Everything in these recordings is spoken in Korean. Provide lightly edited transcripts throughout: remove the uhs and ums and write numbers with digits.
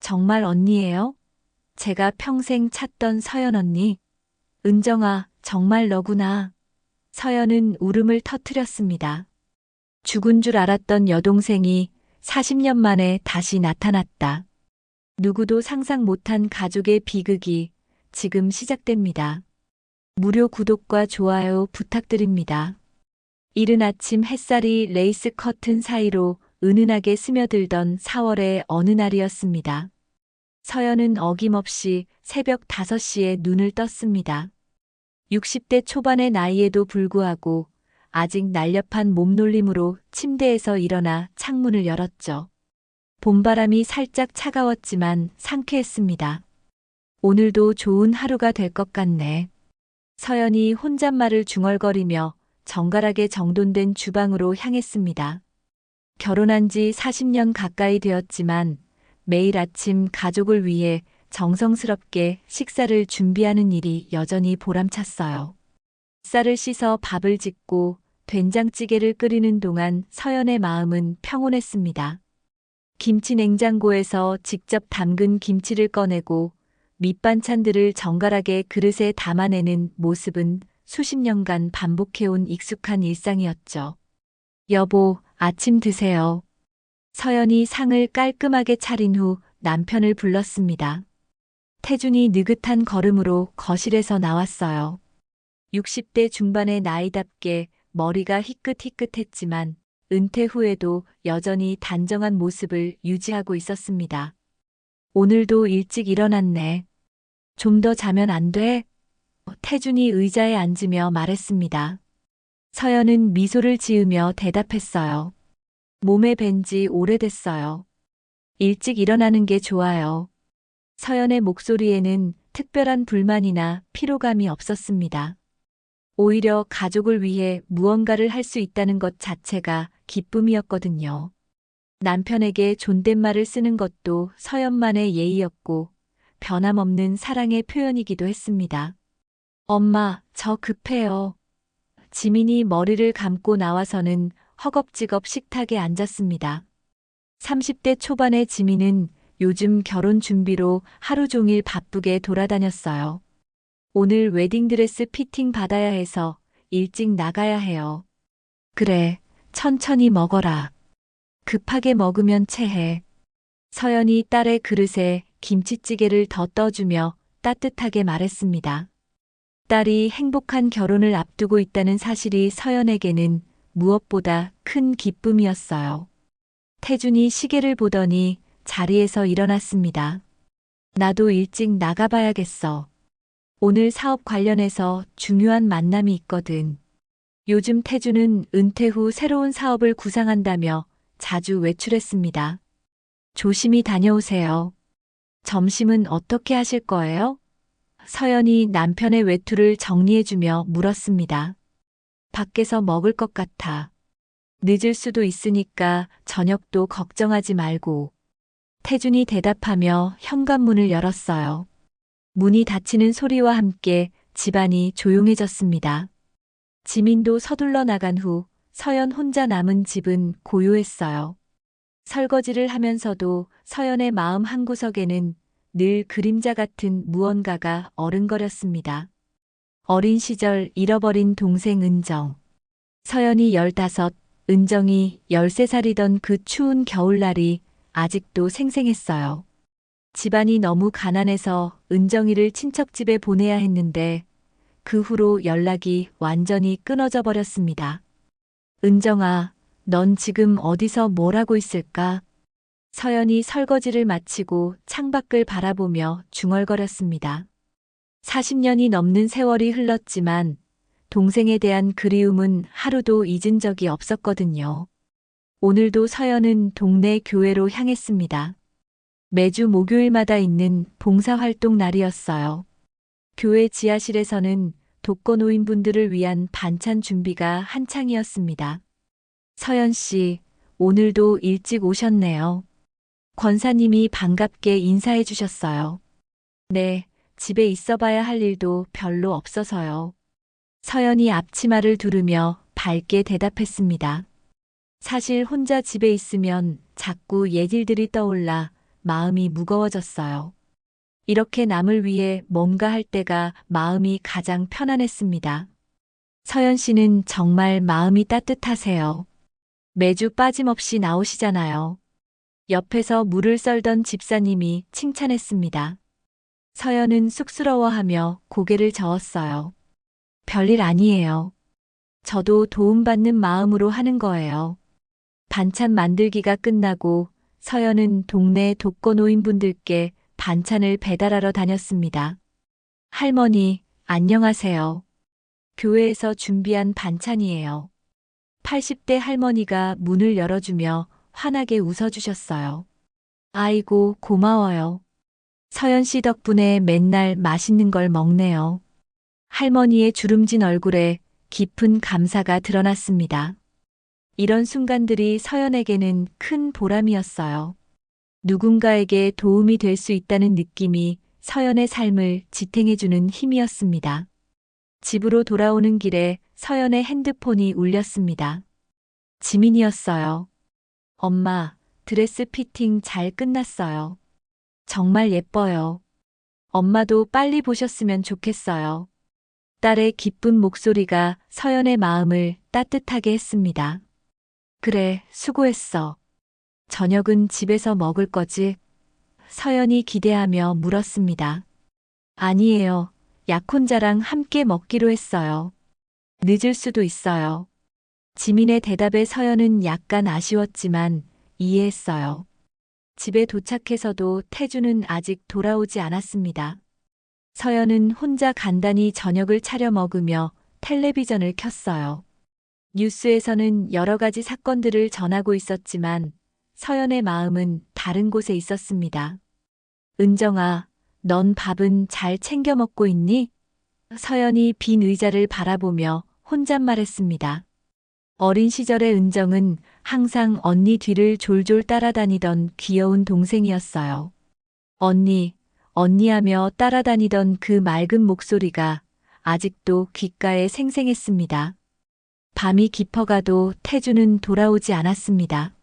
정말 언니예요? 제가 평생 찾던 서연 언니. 은정아, 정말 너구나. 서연은 울음을 터뜨렸습니다. 죽은 줄 알았던 여동생이 40년 만에 다시 나타났다. 누구도 상상 못한 가족의 비극이 지금 시작됩니다. 무료 구독과 좋아요 부탁드립니다. 이른 아침 햇살이 레이스 커튼 사이로 은은하게 스며들던 4월의 어느 날이었습니다. 서연은 어김없이 새벽 5시에 눈을 떴습니다. 60대 초반의 나이에도 불구하고 아직 날렵한 몸놀림으로 침대에서 일어나 창문을 열었죠. 봄바람이 살짝 차가웠지만 상쾌했습니다. 오늘도 좋은 하루가 될 것 같네. 서연이 혼잣말을 중얼거리며 정갈하게 정돈된 주방으로 향했습니다. 결혼한 지 40년 가까이 되었지만 매일 아침 가족을 위해 정성스럽게 식사를 준비하는 일이 여전히 보람찼어요. 쌀을 씻어 밥을 짓고 된장찌개를 끓이는 동안 서연의 마음은 평온했습니다. 김치 냉장고에서 직접 담근 김치를 꺼내고 밑반찬들을 정갈하게 그릇에 담아내는 모습은 수십 년간 반복해온 익숙한 일상이었죠. 여보, 아침 드세요. 서연이 상을 깔끔하게 차린 후 남편을 불렀습니다. 태준이 느긋한 걸음으로 거실에서 나왔어요. 60대 중반의 나이답게 머리가 희끗희끗했지만 은퇴 후에도 여전히 단정한 모습을 유지하고 있었습니다. 오늘도 일찍 일어났네. 좀 더 자면 안 돼? 태준이 의자에 앉으며 말했습니다. 서연은 미소를 지으며 대답했어요. 몸에 밴 지 오래됐어요. 일찍 일어나는 게 좋아요. 서연의 목소리에는 특별한 불만이나 피로감이 없었습니다. 오히려 가족을 위해 무언가를 할 수 있다는 것 자체가 기쁨이었거든요. 남편에게 존댓말을 쓰는 것도 서연만의 예의였고 변함없는 사랑의 표현이기도 했습니다. 엄마, 저 급해요. 지민이 머리를 감고 나와서는 허겁지겁 식탁에 앉았습니다. 30대 초반의 지민은 요즘 결혼 준비로 하루 종일 바쁘게 돌아다녔어요. 오늘 웨딩드레스 피팅 받아야 해서 일찍 나가야 해요. 그래, 천천히 먹어라. 급하게 먹으면 체해. 서연이 딸의 그릇에 김치찌개를 더 떠주며 따뜻하게 말했습니다. 딸이 행복한 결혼을 앞두고 있다는 사실이 서연에게는 무엇보다 큰 기쁨이었어요. 태준이 시계를 보더니 자리에서 일어났습니다. 나도 일찍 나가봐야겠어. 오늘 사업 관련해서 중요한 만남이 있거든. 요즘 태준은 은퇴 후 새로운 사업을 구상한다며 자주 외출했습니다. 조심히 다녀오세요. 점심은 어떻게 하실 거예요? 서연이 남편의 외투를 정리해주며 물었습니다. 밖에서 먹을 것 같아. 늦을 수도 있으니까 저녁도 걱정하지 말고. 태준이 대답하며 현관문을 열었어요. 문이 닫히는 소리와 함께 집안이 조용해졌습니다. 지민도 서둘러 나간 후 서연 혼자 남은 집은 고요했어요. 설거지를 하면서도 서연의 마음 한구석에는 늘 그림자 같은 무언가가 어른거렸습니다. 어린 시절 잃어버린 동생 은정. 서연이 15, 은정이 13살이던 그 추운 겨울날이 아직도 생생했어요. 집안이 너무 가난해서 은정이를 친척집에 보내야 했는데 그 후로 연락이 완전히 끊어져 버렸습니다. 은정아, 넌 지금 어디서 뭘 하고 있을까? 서연이 설거지를 마치고 창밖을 바라보며 중얼거렸습니다. 40년이 넘는 세월이 흘렀지만 동생에 대한 그리움은 하루도 잊은 적이 없었거든요. 오늘도 서연은 동네 교회로 향했습니다. 매주 목요일마다 있는 봉사활동 날이었어요. 교회 지하실에서는 독거노인분들을 위한 반찬 준비가 한창이었습니다. 서연 씨, 오늘도 일찍 오셨네요. 권사님이 반갑게 인사해 주셨어요. 네, 집에 있어 봐야 할 일도 별로 없어서요. 서연이 앞치마를 두르며 밝게 대답했습니다. 사실 혼자 집에 있으면 자꾸 옛 일들이 떠올라 마음이 무거워졌어요. 이렇게 남을 위해 뭔가 할 때가 마음이 가장 편안했습니다. 서연 씨는 정말 마음이 따뜻하세요. 매주 빠짐없이 나오시잖아요. 옆에서 물을 썰던 집사님이 칭찬했습니다. 서연은 쑥스러워하며 고개를 저었어요. 별일 아니에요. 저도 도움받는 마음으로 하는 거예요. 반찬 만들기가 끝나고 서연은 동네 독거노인분들께 반찬을 배달하러 다녔습니다. 할머니, 안녕하세요. 교회에서 준비한 반찬이에요. 80대 할머니가 문을 열어주며 환하게 웃어주셨어요. 아이고, 고마워요. 서연 씨 덕분에 맨날 맛있는 걸 먹네요. 할머니의 주름진 얼굴에 깊은 감사가 드러났습니다. 이런 순간들이 서연에게는 큰 보람이었어요. 누군가에게 도움이 될 수 있다는 느낌이 서연의 삶을 지탱해주는 힘이었습니다. 집으로 돌아오는 길에 서연의 핸드폰이 울렸습니다. 지민이었어요. 엄마, 드레스 피팅 잘 끝났어요. 정말 예뻐요. 엄마도 빨리 보셨으면 좋겠어요. 딸의 기쁜 목소리가 서연의 마음을 따뜻하게 했습니다. 그래, 수고했어. 저녁은 집에서 먹을 거지? 서연이 기대하며 물었습니다. 아니에요. 약혼자랑 함께 먹기로 했어요. 늦을 수도 있어요. 지민의 대답에 서연은 약간 아쉬웠지만 이해했어요. 집에 도착해서도 태주는 아직 돌아오지 않았습니다. 서연은 혼자 간단히 저녁을 차려 먹으며 텔레비전을 켰어요. 뉴스에서는 여러 가지 사건들을 전하고 있었지만 서연의 마음은 다른 곳에 있었습니다. 은정아, 넌 밥은 잘 챙겨 먹고 있니? 서연이 빈 의자를 바라보며 혼잣말했습니다. 어린 시절의 은정은 항상 언니 뒤를 졸졸 따라다니던 귀여운 동생이었어요. 언니, 언니하며 따라다니던 그 맑은 목소리가 아직도 귓가에 생생했습니다. 밤이 깊어가도 태주는 돌아오지 않았습니다.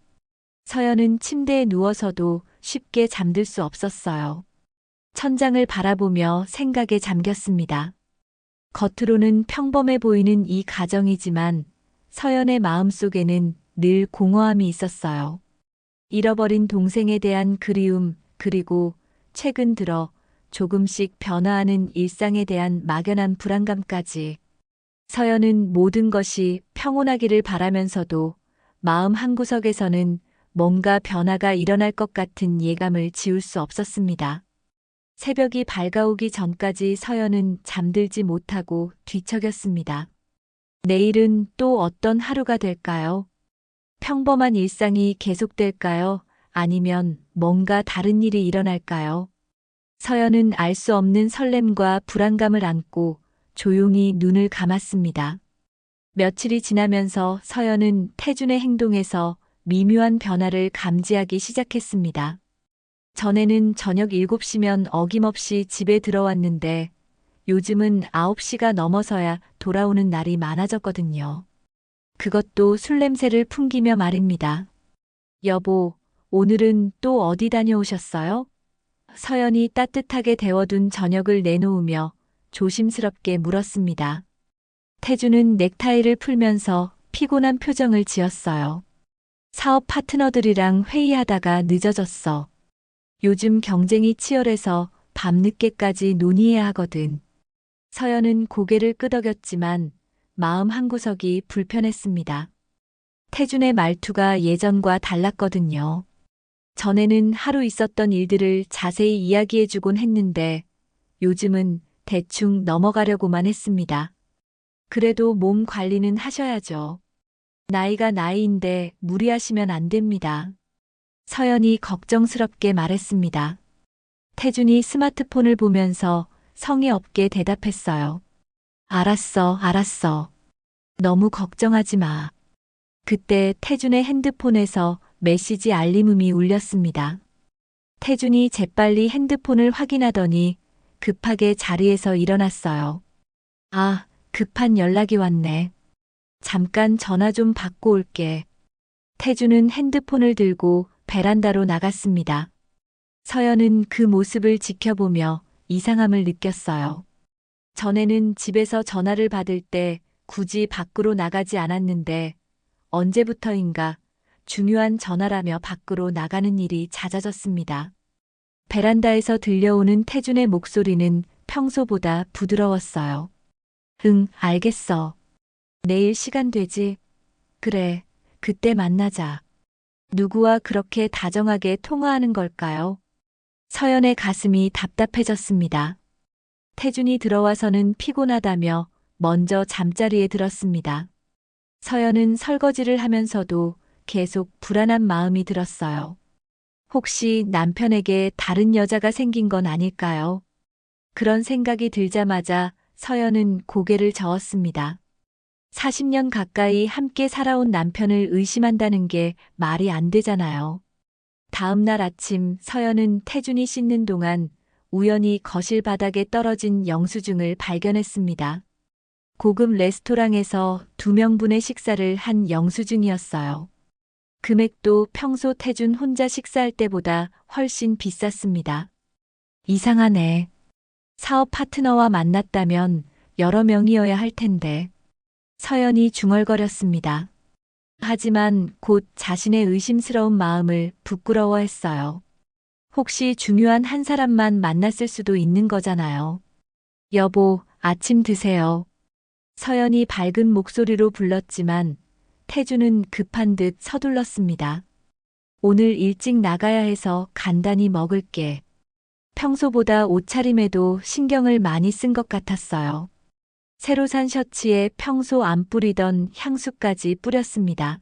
서연은 침대에 누워서도 쉽게 잠들 수 없었어요. 천장을 바라보며 생각에 잠겼습니다. 겉으로는 평범해 보이는 이 가정이지만 서연의 마음속에는 늘 공허함이 있었어요. 잃어버린 동생에 대한 그리움, 그리고 최근 들어 조금씩 변화하는 일상에 대한 막연한 불안감까지. 서연은 모든 것이 평온하기를 바라면서도 마음 한구석에서는 뭔가 변화가 일어날 것 같은 예감을 지울 수 없었습니다. 새벽이 밝아오기 전까지 서연은 잠들지 못하고 뒤척였습니다. 내일은 또 어떤 하루가 될까요? 평범한 일상이 계속될까요? 아니면 뭔가 다른 일이 일어날까요? 서연은 알 수 없는 설렘과 불안감을 안고 조용히 눈을 감았습니다. 며칠이 지나면서 서연은 태준의 행동에서 미묘한 변화를 감지하기 시작했습니다. 전에는 저녁 7시면 어김없이 집에 들어왔는데 요즘은 9시가 넘어서야 돌아오는 날이 많아졌거든요. 그것도 술 냄새를 풍기며 말입니다. 여보, 오늘은 또 어디 다녀오셨어요? 서연이 따뜻하게 데워둔 저녁을 내놓으며 조심스럽게 물었습니다. 태주는 넥타이를 풀면서 피곤한 표정을 지었어요. 사업 파트너들이랑 회의하다가 늦어졌어. 요즘 경쟁이 치열해서 밤늦게까지 논의해야 하거든. 서연은 고개를 끄덕였지만 마음 한구석이 불편했습니다. 태준의 말투가 예전과 달랐거든요. 전에는 하루 있었던 일들을 자세히 이야기해주곤 했는데 요즘은 대충 넘어가려고만 했습니다. 그래도 몸 관리는 하셔야죠. 나이가 나이인데 무리하시면 안 됩니다. 서연이 걱정스럽게 말했습니다. 태준이 스마트폰을 보면서 성의 없게 대답했어요. 알았어, 알았어. 너무 걱정하지 마. 그때 태준의 핸드폰에서 메시지 알림음이 울렸습니다. 태준이 재빨리 핸드폰을 확인하더니 급하게 자리에서 일어났어요. 아, 급한 연락이 왔네. 잠깐 전화 좀 받고 올게. 태준은 핸드폰을 들고 베란다로 나갔습니다. 서연은 그 모습을 지켜보며 이상함을 느꼈어요. 전에는 집에서 전화를 받을 때 굳이 밖으로 나가지 않았는데 언제부터인가 중요한 전화라며 밖으로 나가는 일이 잦아졌습니다. 베란다에서 들려오는 태준의 목소리는 평소보다 부드러웠어요. 응, 알겠어. 내일 시간 되지? 그래, 그때 만나자. 누구와 그렇게 다정하게 통화하는 걸까요? 서연의 가슴이 답답해졌습니다. 태준이 들어와서는 피곤하다며 먼저 잠자리에 들었습니다. 서연은 설거지를 하면서도 계속 불안한 마음이 들었어요. 혹시 남편에게 다른 여자가 생긴 건 아닐까요? 그런 생각이 들자마자 서연은 고개를 저었습니다. 40년 가까이 함께 살아온 남편을 의심한다는 게 말이 안 되잖아요. 다음 날 아침 서연은 태준이 씻는 동안 우연히 거실 바닥에 떨어진 영수증을 발견했습니다. 고급 레스토랑에서 2명분의 식사를 한 영수증이었어요. 금액도 평소 태준 혼자 식사할 때보다 훨씬 비쌌습니다. 이상하네. 사업 파트너와 만났다면 여러 명이어야 할 텐데. 서연이 중얼거렸습니다. 하지만 곧 자신의 의심스러운 마음을 부끄러워했어요. 혹시 중요한 한 사람만 만났을 수도 있는 거잖아요. 여보, 아침 드세요. 서연이 밝은 목소리로 불렀지만 태주는 급한 듯 서둘렀습니다. 오늘 일찍 나가야 해서 간단히 먹을게. 평소보다 옷차림에도 신경을 많이 쓴 것 같았어요. 새로 산 셔츠에 평소 안 뿌리던 향수까지 뿌렸습니다.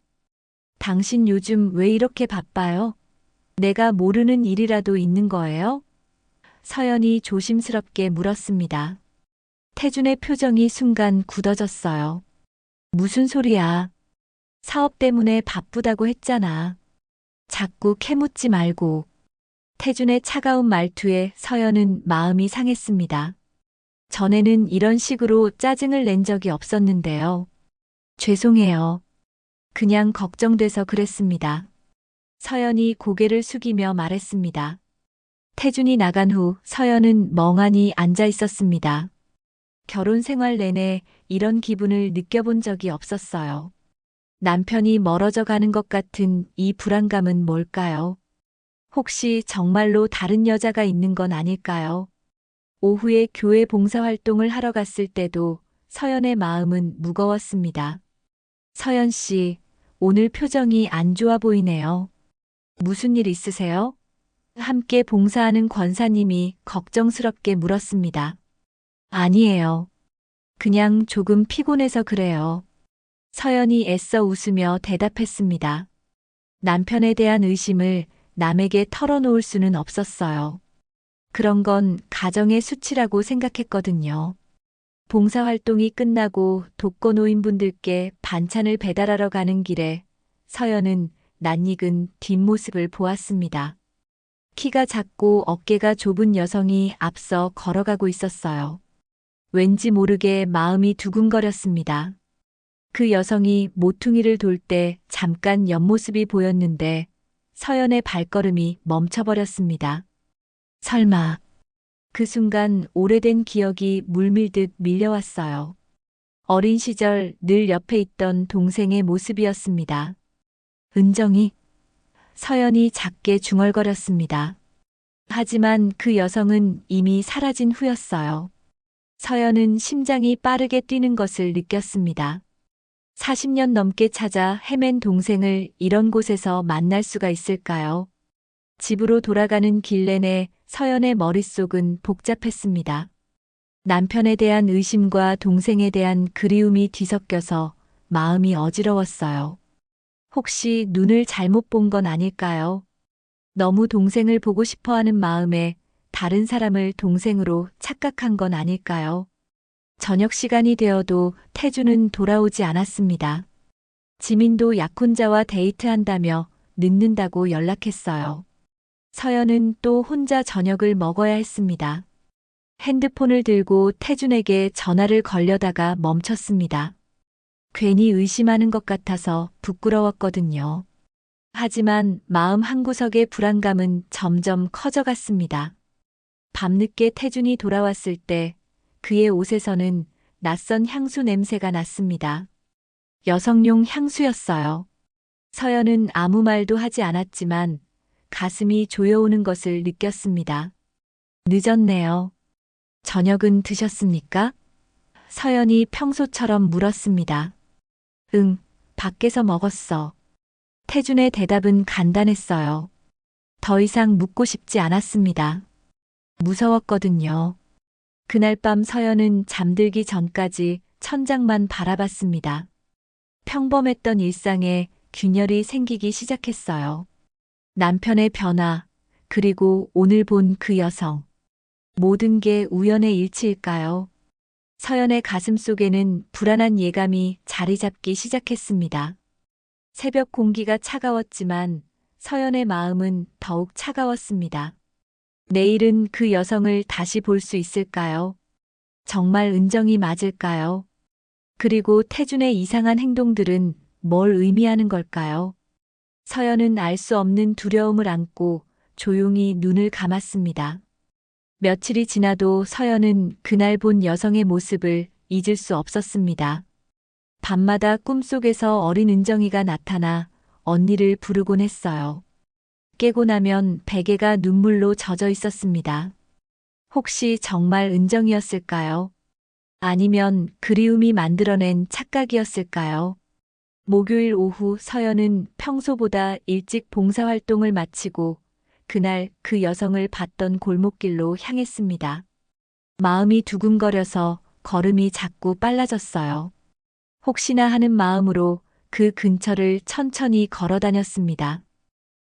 당신 요즘 왜 이렇게 바빠요? 내가 모르는 일이라도 있는 거예요? 서연이 조심스럽게 물었습니다. 태준의 표정이 순간 굳어졌어요. 무슨 소리야? 사업 때문에 바쁘다고 했잖아. 자꾸 캐묻지 말고. 태준의 차가운 말투에 서연은 마음이 상했습니다. 전에는 이런 식으로 짜증을 낸 적이 없었는데요. 죄송해요. 그냥 걱정돼서 그랬습니다. 서연이 고개를 숙이며 말했습니다. 태준이 나간 후 서연은 멍하니 앉아 있었습니다. 결혼 생활 내내 이런 기분을 느껴본 적이 없었어요. 남편이 멀어져 가는 것 같은 이 불안감은 뭘까요? 혹시 정말로 다른 여자가 있는 건 아닐까요? 오후에 교회 봉사활동을 하러 갔을 때도 서연의 마음은 무거웠습니다. 서연 씨, 오늘 표정이 안 좋아 보이네요. 무슨 일 있으세요? 함께 봉사하는 권사님이 걱정스럽게 물었습니다. 아니에요. 그냥 조금 피곤해서 그래요. 서연이 애써 웃으며 대답했습니다. 남편에 대한 의심을 남에게 털어놓을 수는 없었어요. 그런 건 가정의 수치라고 생각했거든요. 봉사활동이 끝나고 독거노인분들께 반찬을 배달하러 가는 길에 서연은 낯익은 뒷모습을 보았습니다. 키가 작고 어깨가 좁은 여성이 앞서 걸어가고 있었어요. 왠지 모르게 마음이 두근거렸습니다. 그 여성이 모퉁이를 돌 때 잠깐 옆모습이 보였는데 서연의 발걸음이 멈춰버렸습니다. 설마. 그 순간 오래된 기억이 물밀듯 밀려왔어요. 어린 시절 늘 옆에 있던 동생의 모습이었습니다. 은정이. 서연이 작게 중얼거렸습니다. 하지만 그 여성은 이미 사라진 후였어요. 서연은 심장이 빠르게 뛰는 것을 느꼈습니다. 40년 넘게 찾아 헤맨 동생을 이런 곳에서 만날 수가 있을까요? 집으로 돌아가는 길 내내 서연의 머릿속은 복잡했습니다. 남편에 대한 의심과 동생에 대한 그리움이 뒤섞여서 마음이 어지러웠어요. 혹시 눈을 잘못 본 건 아닐까요? 너무 동생을 보고 싶어 하는 마음에 다른 사람을 동생으로 착각한 건 아닐까요? 저녁 시간이 되어도 태주는 돌아오지 않았습니다. 지민도 약혼자와 데이트한다며 늦는다고 연락했어요. 서연은 또 혼자 저녁을 먹어야 했습니다. 핸드폰을 들고 태준에게 전화를 걸려다가 멈췄습니다. 괜히 의심하는 것 같아서 부끄러웠거든요. 하지만 마음 한구석의 불안감은 점점 커져갔습니다. 밤늦게 태준이 돌아왔을 때 그의 옷에서는 낯선 향수 냄새가 났습니다. 여성용 향수였어요. 서연은 아무 말도 하지 않았지만 가슴이 조여오는 것을 느꼈습니다. 늦었네요. 저녁은 드셨습니까? 서연이 평소처럼 물었습니다. 응, 밖에서 먹었어. 태준의 대답은 간단했어요. 더 이상 묻고 싶지 않았습니다. 무서웠거든요. 그날 밤 서연은 잠들기 전까지 천장만 바라봤습니다. 평범했던 일상에 균열이 생기기 시작했어요. 남편의 변화, 그리고 오늘 본 그 여성. 모든 게 우연의 일치일까요? 서연의 가슴 속에는 불안한 예감이 자리 잡기 시작했습니다. 새벽 공기가 차가웠지만 서연의 마음은 더욱 차가웠습니다. 내일은 그 여성을 다시 볼 수 있을까요? 정말 은정이 맞을까요? 그리고 태준의 이상한 행동들은 뭘 의미하는 걸까요? 서연은 알 수 없는 두려움을 안고 조용히 눈을 감았습니다. 며칠이 지나도 서연은 그날 본 여성의 모습을 잊을 수 없었습니다. 밤마다 꿈속에서 어린 은정이가 나타나 언니를 부르곤 했어요. 깨고 나면 베개가 눈물로 젖어 있었습니다. 혹시 정말 은정이었을까요? 아니면 그리움이 만들어낸 착각이었을까요? 목요일 오후 서연은 평소보다 일찍 봉사활동을 마치고 그날 그 여성을 봤던 골목길로 향했습니다. 마음이 두근거려서 걸음이 자꾸 빨라졌어요. 혹시나 하는 마음으로 그 근처를 천천히 걸어 다녔습니다.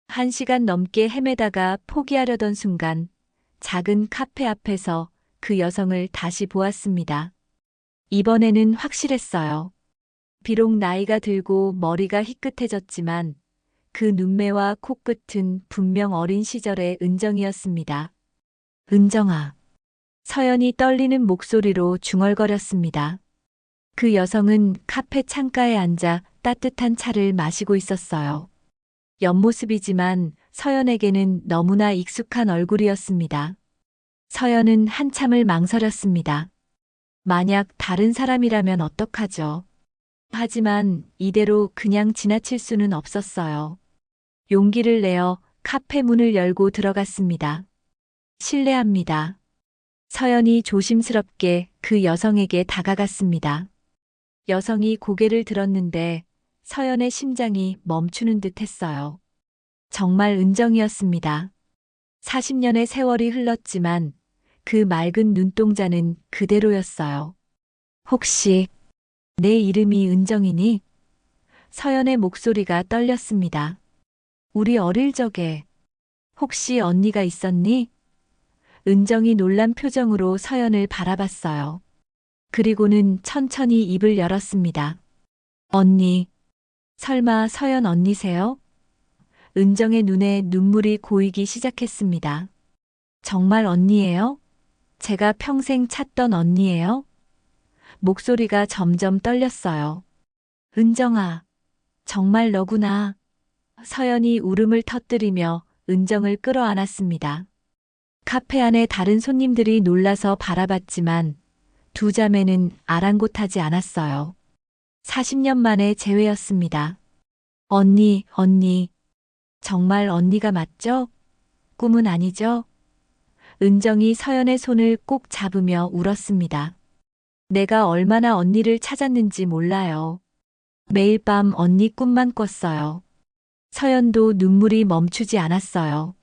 1시간 넘게 헤매다가 포기하려던 순간 작은 카페 앞에서 그 여성을 다시 보았습니다. 이번에는 확실했어요. 비록 나이가 들고 머리가 희끗해졌지만 그 눈매와 코끝은 분명 어린 시절의 은정이었습니다. 은정아. 서연이 떨리는 목소리로 중얼거렸습니다. 그 여성은 카페 창가에 앉아 따뜻한 차를 마시고 있었어요. 옆모습이지만 서연에게는 너무나 익숙한 얼굴이었습니다. 서연은 한참을 망설였습니다. 만약 다른 사람이라면 어떡하죠? 하지만 이대로 그냥 지나칠 수는 없었어요. 용기를 내어 카페 문을 열고 들어갔습니다. 실례합니다. 서연이 조심스럽게 그 여성에게 다가갔습니다. 여성이 고개를 들었는데 서연의 심장이 멈추는 듯 했어요. 정말 은정이었습니다. 40년의 세월이 흘렀지만 그 맑은 눈동자는 그대로였어요. 혹시 내 이름이 은정이니? 서연의 목소리가 떨렸습니다. 우리 어릴 적에 혹시 언니가 있었니? 은정이 놀란 표정으로 서연을 바라봤어요. 그리고는 천천히 입을 열었습니다. 언니, 설마 서연 언니세요? 은정의 눈에 눈물이 고이기 시작했습니다. 정말 언니예요? 제가 평생 찾던 언니예요? 목소리가 점점 떨렸어요. 은정아, 정말 너구나. 서연이 울음을 터뜨리며 은정을 끌어안았습니다. 카페 안에 다른 손님들이 놀라서 바라봤지만 두 자매는 아랑곳하지 않았어요. 40년 만에 재회였습니다. 언니, 정말 언니가 맞죠? 꿈은 아니죠? 은정이 서연의 손을 꼭 잡으며 울었습니다. 내가 얼마나 언니를 찾았는지 몰라요. 매일 밤 언니 꿈만 꿨어요. 서연도 눈물이 멈추지 않았어요.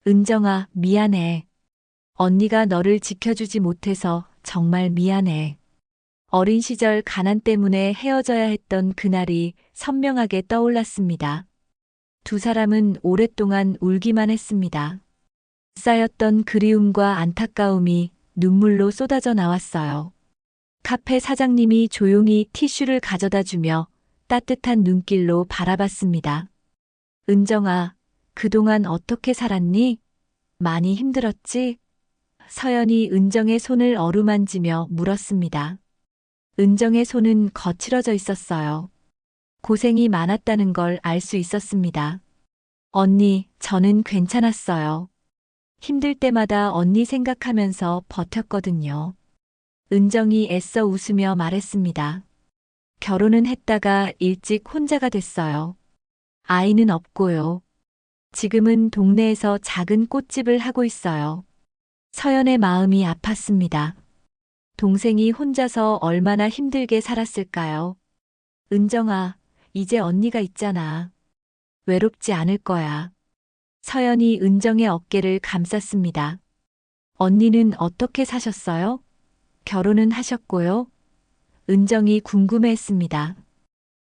은정아, 미안해. 언니가 너를 지켜주지 못해서 정말 미안해. 어린 시절 가난 때문에 헤어져야 했던 그날이 선명하게 떠올랐습니다. 두 사람은 오랫동안 울기만 했습니다. 쌓였던 그리움과 안타까움이 눈물로 쏟아져 나왔어요. 카페 사장님이 조용히 티슈를 가져다 주며 따뜻한 눈길로 바라봤습니다. 은정아, 그동안 어떻게 살았니? 많이 힘들었지? 서연이 은정의 손을 어루만지며 물었습니다. 은정의 손은 거칠어져 있었어요. 고생이 많았다는 걸 알 수 있었습니다. 언니, 저는 괜찮았어요. 힘들 때마다 언니 생각하면서 버텼거든요. 은정이 애써 웃으며 말했습니다. 결혼은 했다가 일찍 혼자가 됐어요. 아이는 없고요. 지금은 동네에서 작은 꽃집을 하고 있어요. 서연의 마음이 아팠습니다. 동생이 혼자서 얼마나 힘들게 살았을까요? 은정아, 이제 언니가 있잖아. 외롭지 않을 거야. 서연이 은정의 어깨를 감쌌습니다. 언니는 어떻게 사셨어요? 결혼은 하셨고요? 은정이 궁금해했습니다.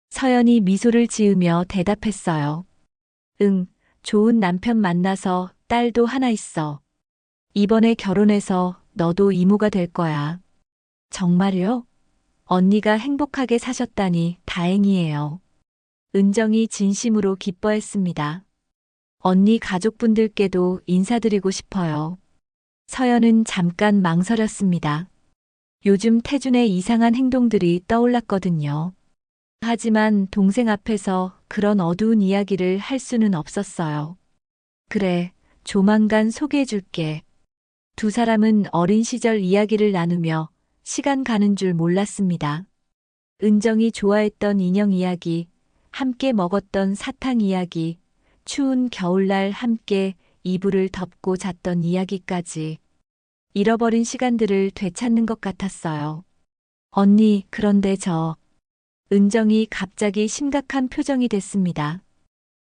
서연이 미소를 지으며 대답했어요. 응, 좋은 남편 만나서 딸도 하나 있어. 이번에 결혼해서 너도 이모가 될 거야. 정말요? 언니가 행복하게 사셨다니 다행이에요. 은정이 진심으로 기뻐했습니다. 언니 가족분들께도 인사드리고 싶어요. 서연은 잠깐 망설였습니다. 요즘 태준의 이상한 행동들이 떠올랐거든요. 하지만 동생 앞에서 그런 어두운 이야기를 할 수는 없었어요. 그래, 조만간 소개해줄게. 두 사람은 어린 시절 이야기를 나누며 시간 가는 줄 몰랐습니다. 은정이 좋아했던 인형 이야기, 함께 먹었던 사탕 이야기, 추운 겨울날 함께 이불을 덮고 잤던 이야기까지 잃어버린 시간들을 되찾는 것 같았어요. 언니, 그런데 은정이 갑자기 심각한 표정이 됐습니다.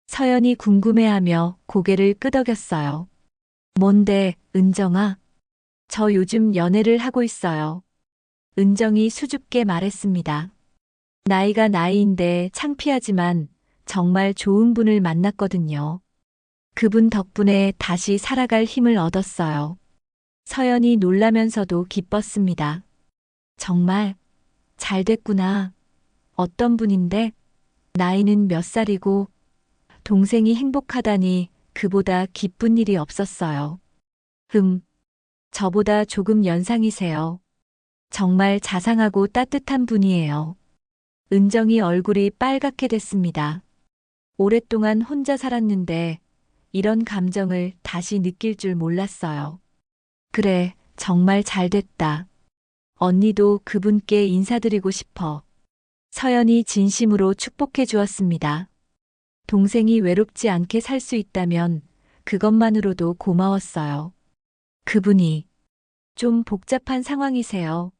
서연이 궁금해하며 고개를 끄덕였어요. 뭔데, 은정아? 저 요즘 연애를 하고 있어요. 은정이 수줍게 말했습니다. 나이가 나이인데 창피하지만 정말 좋은 분을 만났거든요. 그분 덕분에 다시 살아갈 힘을 얻었어요. 서연이 놀라면서도 기뻤습니다. 정말 잘 됐구나. 어떤 분인데? 나이는 몇 살이고 동생이 행복하다니 그보다 기쁜 일이 없었어요. 저보다 조금 연상이세요. 정말 자상하고 따뜻한 분이에요. 은정이 얼굴이 빨갛게 됐습니다. 오랫동안 혼자 살았는데 이런 감정을 다시 느낄 줄 몰랐어요. 그래, 정말 잘 됐다. 언니도 그분께 인사드리고 싶어. 서연이 진심으로 축복해 주었습니다. 동생이 외롭지 않게 살 수 있다면 그것만으로도 고마웠어요. 그분이 좀 복잡한 상황이세요.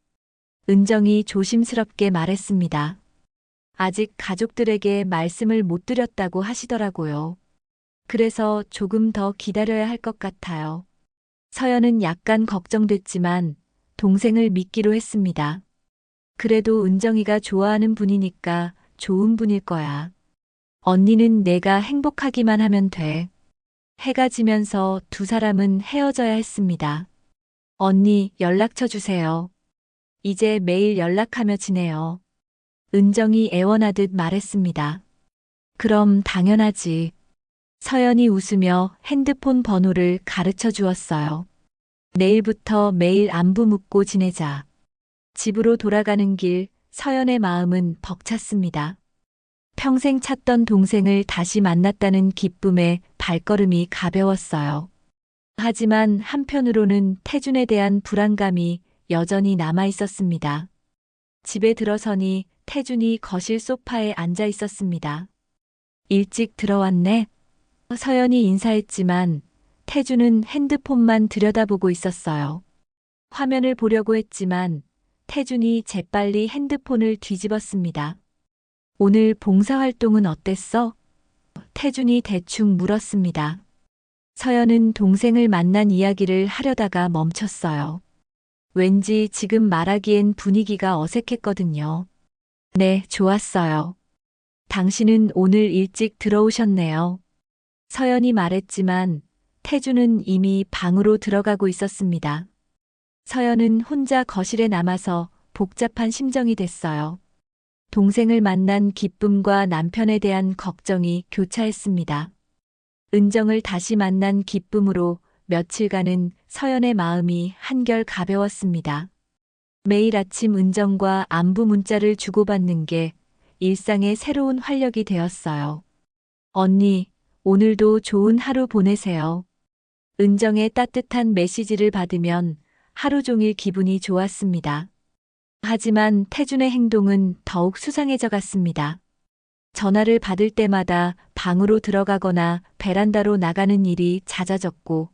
은정이 조심스럽게 말했습니다. 아직 가족들에게 말씀을 못 드렸다고 하시더라고요. 그래서 조금 더 기다려야 할 것 같아요. 서연은 약간 걱정됐지만 동생을 믿기로 했습니다. 그래도 은정이가 좋아하는 분이니까 좋은 분일 거야. 언니는 내가 행복하기만 하면 돼. 해가 지면서 두 사람은 헤어져야 했습니다. 언니, 연락처 주세요. 이제 매일 연락하며 지내요. 은정이 애원하듯 말했습니다. 그럼 당연하지. 서연이 웃으며 핸드폰 번호를 가르쳐 주었어요. 내일부터 매일 안부 묻고 지내자. 집으로 돌아가는 길, 서연의 마음은 벅찼습니다. 평생 찾던 동생을 다시 만났다는 기쁨에 발걸음이 가벼웠어요. 하지만 한편으로는 태준에 대한 불안감이 여전히 남아 있었습니다. 집에 들어서니 태준이 거실 소파에 앉아 있었습니다. 일찍 들어왔네. 서연이 인사했지만 태준은 핸드폰만 들여다보고 있었어요. 화면을 보려고 했지만 태준이 재빨리 핸드폰을 뒤집었습니다. 오늘 봉사활동은 어땠어? 태준이 대충 물었습니다. 서연은 동생을 만난 이야기를 하려다가 멈췄어요. 왠지 지금 말하기엔 분위기가 어색했거든요. 네, 좋았어요. 당신은 오늘 일찍 들어오셨네요. 서연이 말했지만 태준은 이미 방으로 들어가고 있었습니다. 서연은 혼자 거실에 남아서 복잡한 심정이 됐어요. 동생을 만난 기쁨과 남편에 대한 걱정이 교차했습니다. 은정을 다시 만난 기쁨으로 며칠간은 서연의 마음이 한결 가벼웠습니다. 매일 아침 은정과 안부 문자를 주고받는 게 일상의 새로운 활력이 되었어요. 언니, 오늘도 좋은 하루 보내세요. 은정의 따뜻한 메시지를 받으면 하루 종일 기분이 좋았습니다. 하지만 태준의 행동은 더욱 수상해져 갔습니다. 전화를 받을 때마다 방으로 들어가거나 베란다로 나가는 일이 잦아졌고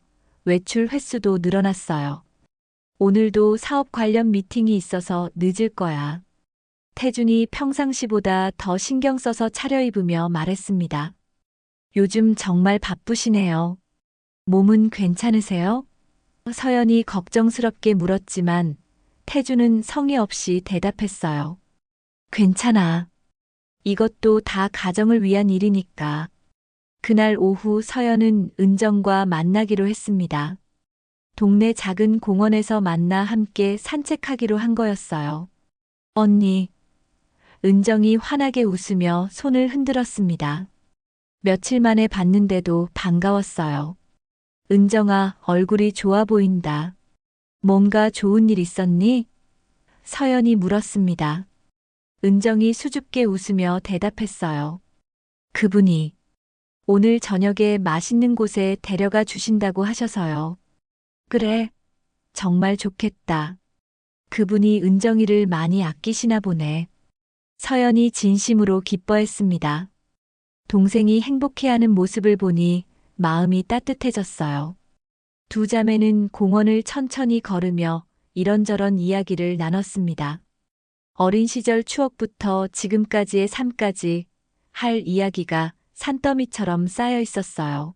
외출 횟수도 늘어났어요. 오늘도 사업 관련 미팅이 있어서 늦을 거야. 태준이 평상시보다 더 신경 써서 차려입으며 말했습니다. 요즘 정말 바쁘시네요. 몸은 괜찮으세요? 서연이 걱정스럽게 물었지만 태준은 성의 없이 대답했어요. 괜찮아. 이것도 다 가정을 위한 일이니까. 그날 오후 서연은 은정과 만나기로 했습니다. 동네 작은 공원에서 만나 함께 산책하기로 한 거였어요. 언니. 은정이 환하게 웃으며 손을 흔들었습니다. 며칠 만에 봤는데도 반가웠어요. 은정아, 얼굴이 좋아 보인다. 뭔가 좋은 일 있었니? 서연이 물었습니다. 은정이 수줍게 웃으며 대답했어요. 그분이 오늘 저녁에 맛있는 곳에 데려가 주신다고 하셔서요. 그래, 정말 좋겠다. 그분이 은정이를 많이 아끼시나 보네. 서연이 진심으로 기뻐했습니다. 동생이 행복해하는 모습을 보니 마음이 따뜻해졌어요. 두 자매는 공원을 천천히 걸으며 이런저런 이야기를 나눴습니다. 어린 시절 추억부터 지금까지의 삶까지 할 이야기가 산더미처럼 쌓여 있었어요.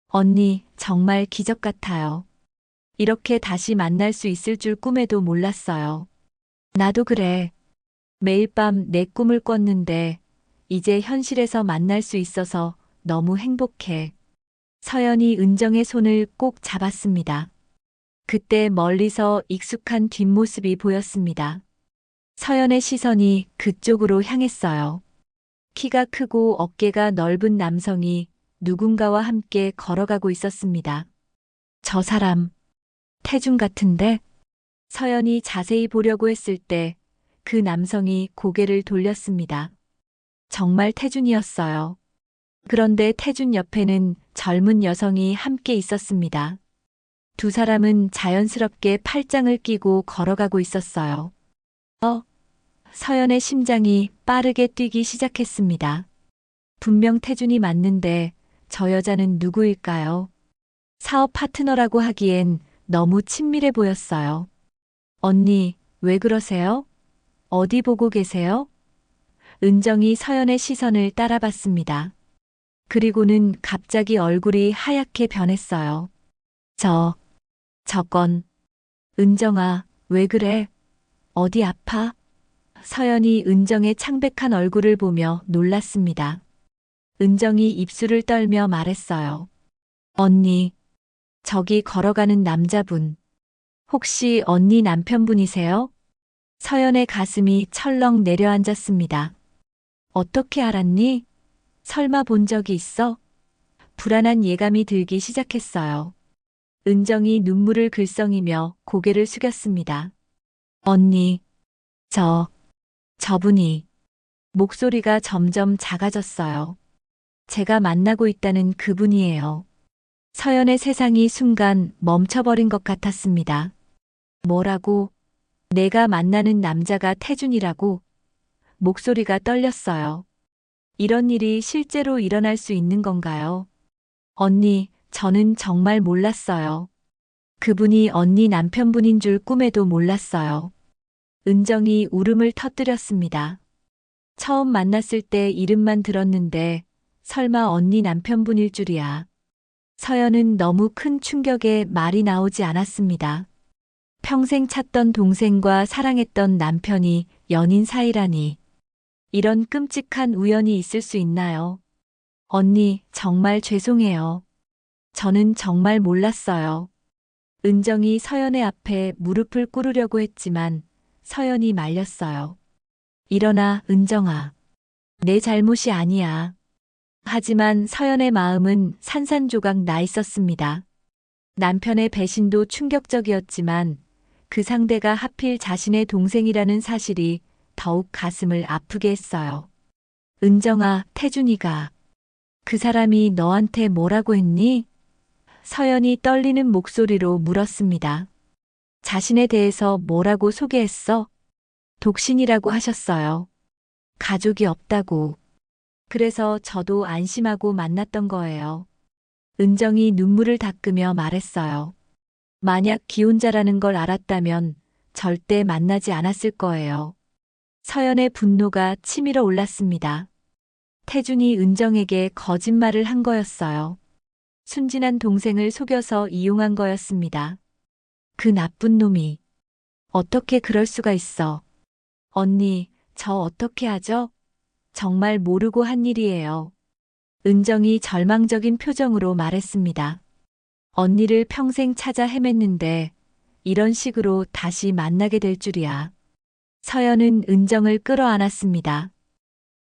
언니, 정말 기적 같아요. 이렇게 다시 만날 수 있을 줄 꿈에도 몰랐어요. 나도 그래. 매일 밤 내 꿈을 꿨는데 이제 현실에서 만날 수 있어서 너무 행복해. 서연이 은정의 손을 꼭 잡았습니다. 그때 멀리서 익숙한 뒷모습이 보였습니다. 서연의 시선이 그쪽으로 향했어요. 키가 크고 어깨가 넓은 남성이 누군가와 함께 걸어가고 있었습니다. 저 사람, 태준 같은데? 서연이 자세히 보려고 했을 때 그 남성이 고개를 돌렸습니다. 정말 태준이었어요. 그런데 태준 옆에는 젊은 여성이 함께 있었습니다. 두 사람은 자연스럽게 팔짱을 끼고 걸어가고 있었어요. 서연의 심장이 빠르게 뛰기 시작했습니다. 분명 태준이 맞는데 저 여자는 누구일까요? 사업 파트너라고 하기엔 너무 친밀해 보였어요. 언니, 왜 그러세요? 어디 보고 계세요? 은정이 서연의 시선을 따라봤습니다. 그리고는 갑자기 얼굴이 하얗게 변했어요. 저건. 은정아, 왜 그래? 어디 아파? 서연이 은정의 창백한 얼굴을 보며 놀랐습니다. 은정이 입술을 떨며 말했어요. 언니, 저기 걸어가는 남자분. 혹시 언니 남편분이세요? 서연의 가슴이 철렁 내려앉았습니다. 어떻게 알았니? 설마 본 적이 있어? 불안한 예감이 들기 시작했어요. 은정이 눈물을 글썽이며 고개를 숙였습니다. 언니, 저분이. 목소리가 점점 작아졌어요. 제가 만나고 있다는 그분이에요. 서연의 세상이 순간 멈춰버린 것 같았습니다. 뭐라고? 내가 만나는 남자가 태준이라고? 목소리가 떨렸어요. 이런 일이 실제로 일어날 수 있는 건가요? 언니, 저는 정말 몰랐어요. 그분이 언니 남편분인 줄 꿈에도 몰랐어요. 은정이 울음을 터뜨렸습니다. 처음 만났을 때 이름만 들었는데 설마 언니 남편분일 줄이야. 서연은 너무 큰 충격에 말이 나오지 않았습니다. 평생 찾던 동생과 사랑했던 남편이 연인 사이라니. 이런 끔찍한 우연이 있을 수 있나요? 언니, 정말 죄송해요. 저는 정말 몰랐어요. 은정이 서연의 앞에 무릎을 꿇으려고 했지만 서연이 말렸어요. 일어나, 은정아. 내 잘못이 아니야. 하지만 서연의 마음은 산산조각 나 있었습니다. 남편의 배신도 충격적이었지만 그 상대가 하필 자신의 동생이라는 사실이 더욱 가슴을 아프게 했어요. 은정아, 태준이가 그 사람이 너한테 뭐라고 했니? 서연이 떨리는 목소리로 물었습니다. 자신에 대해서 뭐라고 소개했어? 독신이라고 하셨어요. 가족이 없다고. 그래서 저도 안심하고 만났던 거예요. 은정이 눈물을 닦으며 말했어요. 만약 기혼자라는 걸 알았다면 절대 만나지 않았을 거예요. 서연의 분노가 치밀어 올랐습니다. 태준이 은정에게 거짓말을 한 거였어요. 순진한 동생을 속여서 이용한 거였습니다. 그 나쁜 놈이. 어떻게 그럴 수가 있어. 언니, 저 어떻게 하죠? 정말 모르고 한 일이에요. 은정이 절망적인 표정으로 말했습니다. 언니를 평생 찾아 헤맸는데 이런 식으로 다시 만나게 될 줄이야. 서연은 은정을 끌어안았습니다.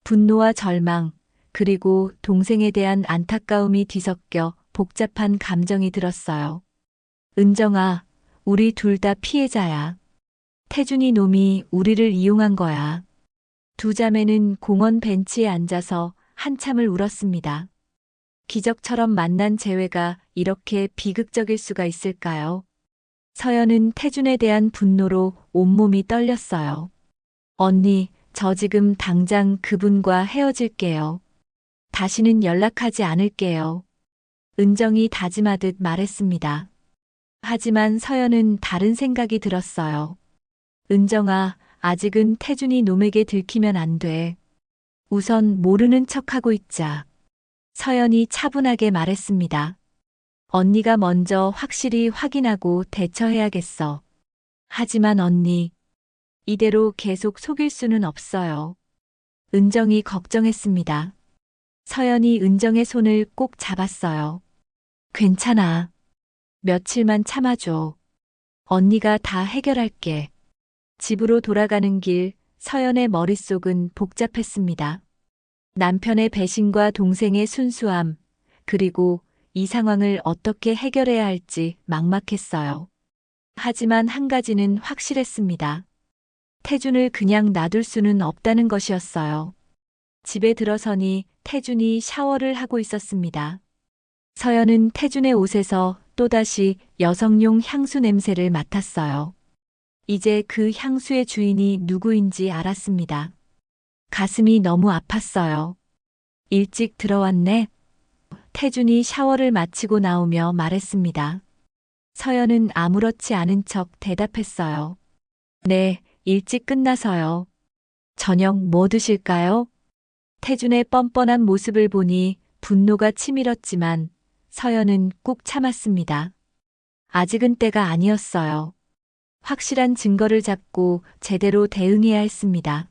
분노와 절망, 그리고 동생에 대한 안타까움이 뒤섞여 복잡한 감정이 들었어요. 은정아, 우리 둘 다 피해자야. 태준이 놈이 우리를 이용한 거야. 두 자매는 공원 벤치에 앉아서 한참을 울었습니다. 기적처럼 만난 재회가 이렇게 비극적일 수가 있을까요? 서연은 태준에 대한 분노로 온몸이 떨렸어요. 언니, 저 지금 당장 그분과 헤어질게요. 다시는 연락하지 않을게요. 은정이 다짐하듯 말했습니다. 하지만 서연은 다른 생각이 들었어요. 은정아, 아직은 태준이 놈에게 들키면 안 돼. 우선 모르는 척하고 있자. 서연이 차분하게 말했습니다. 언니가 먼저 확실히 확인하고 대처해야겠어. 하지만 언니, 이대로 계속 속일 수는 없어요. 은정이 걱정했습니다. 서연이 은정의 손을 꼭 잡았어요. 괜찮아. 며칠만 참아줘. 언니가 다 해결할게. 집으로 돌아가는 길, 서연의 머릿속은 복잡했습니다. 남편의 배신과 동생의 순수함, 그리고 이 상황을 어떻게 해결해야 할지 막막했어요. 하지만 한 가지는 확실했습니다. 태준을 그냥 놔둘 수는 없다는 것이었어요. 집에 들어서니 태준이 샤워를 하고 있었습니다. 서연은 태준의 옷에서 또다시 여성용 향수 냄새를 맡았어요. 이제 그 향수의 주인이 누구인지 알았습니다. 가슴이 너무 아팠어요. 일찍 들어왔네. 태준이 샤워를 마치고 나오며 말했습니다. 서연은 아무렇지 않은 척 대답했어요. 네, 일찍 끝나서요. 저녁 뭐 드실까요? 태준의 뻔뻔한 모습을 보니 분노가 치밀었지만 서연은 꾹 참았습니다. 아직은 때가 아니었어요. 확실한 증거를 잡고 제대로 대응해야 했습니다.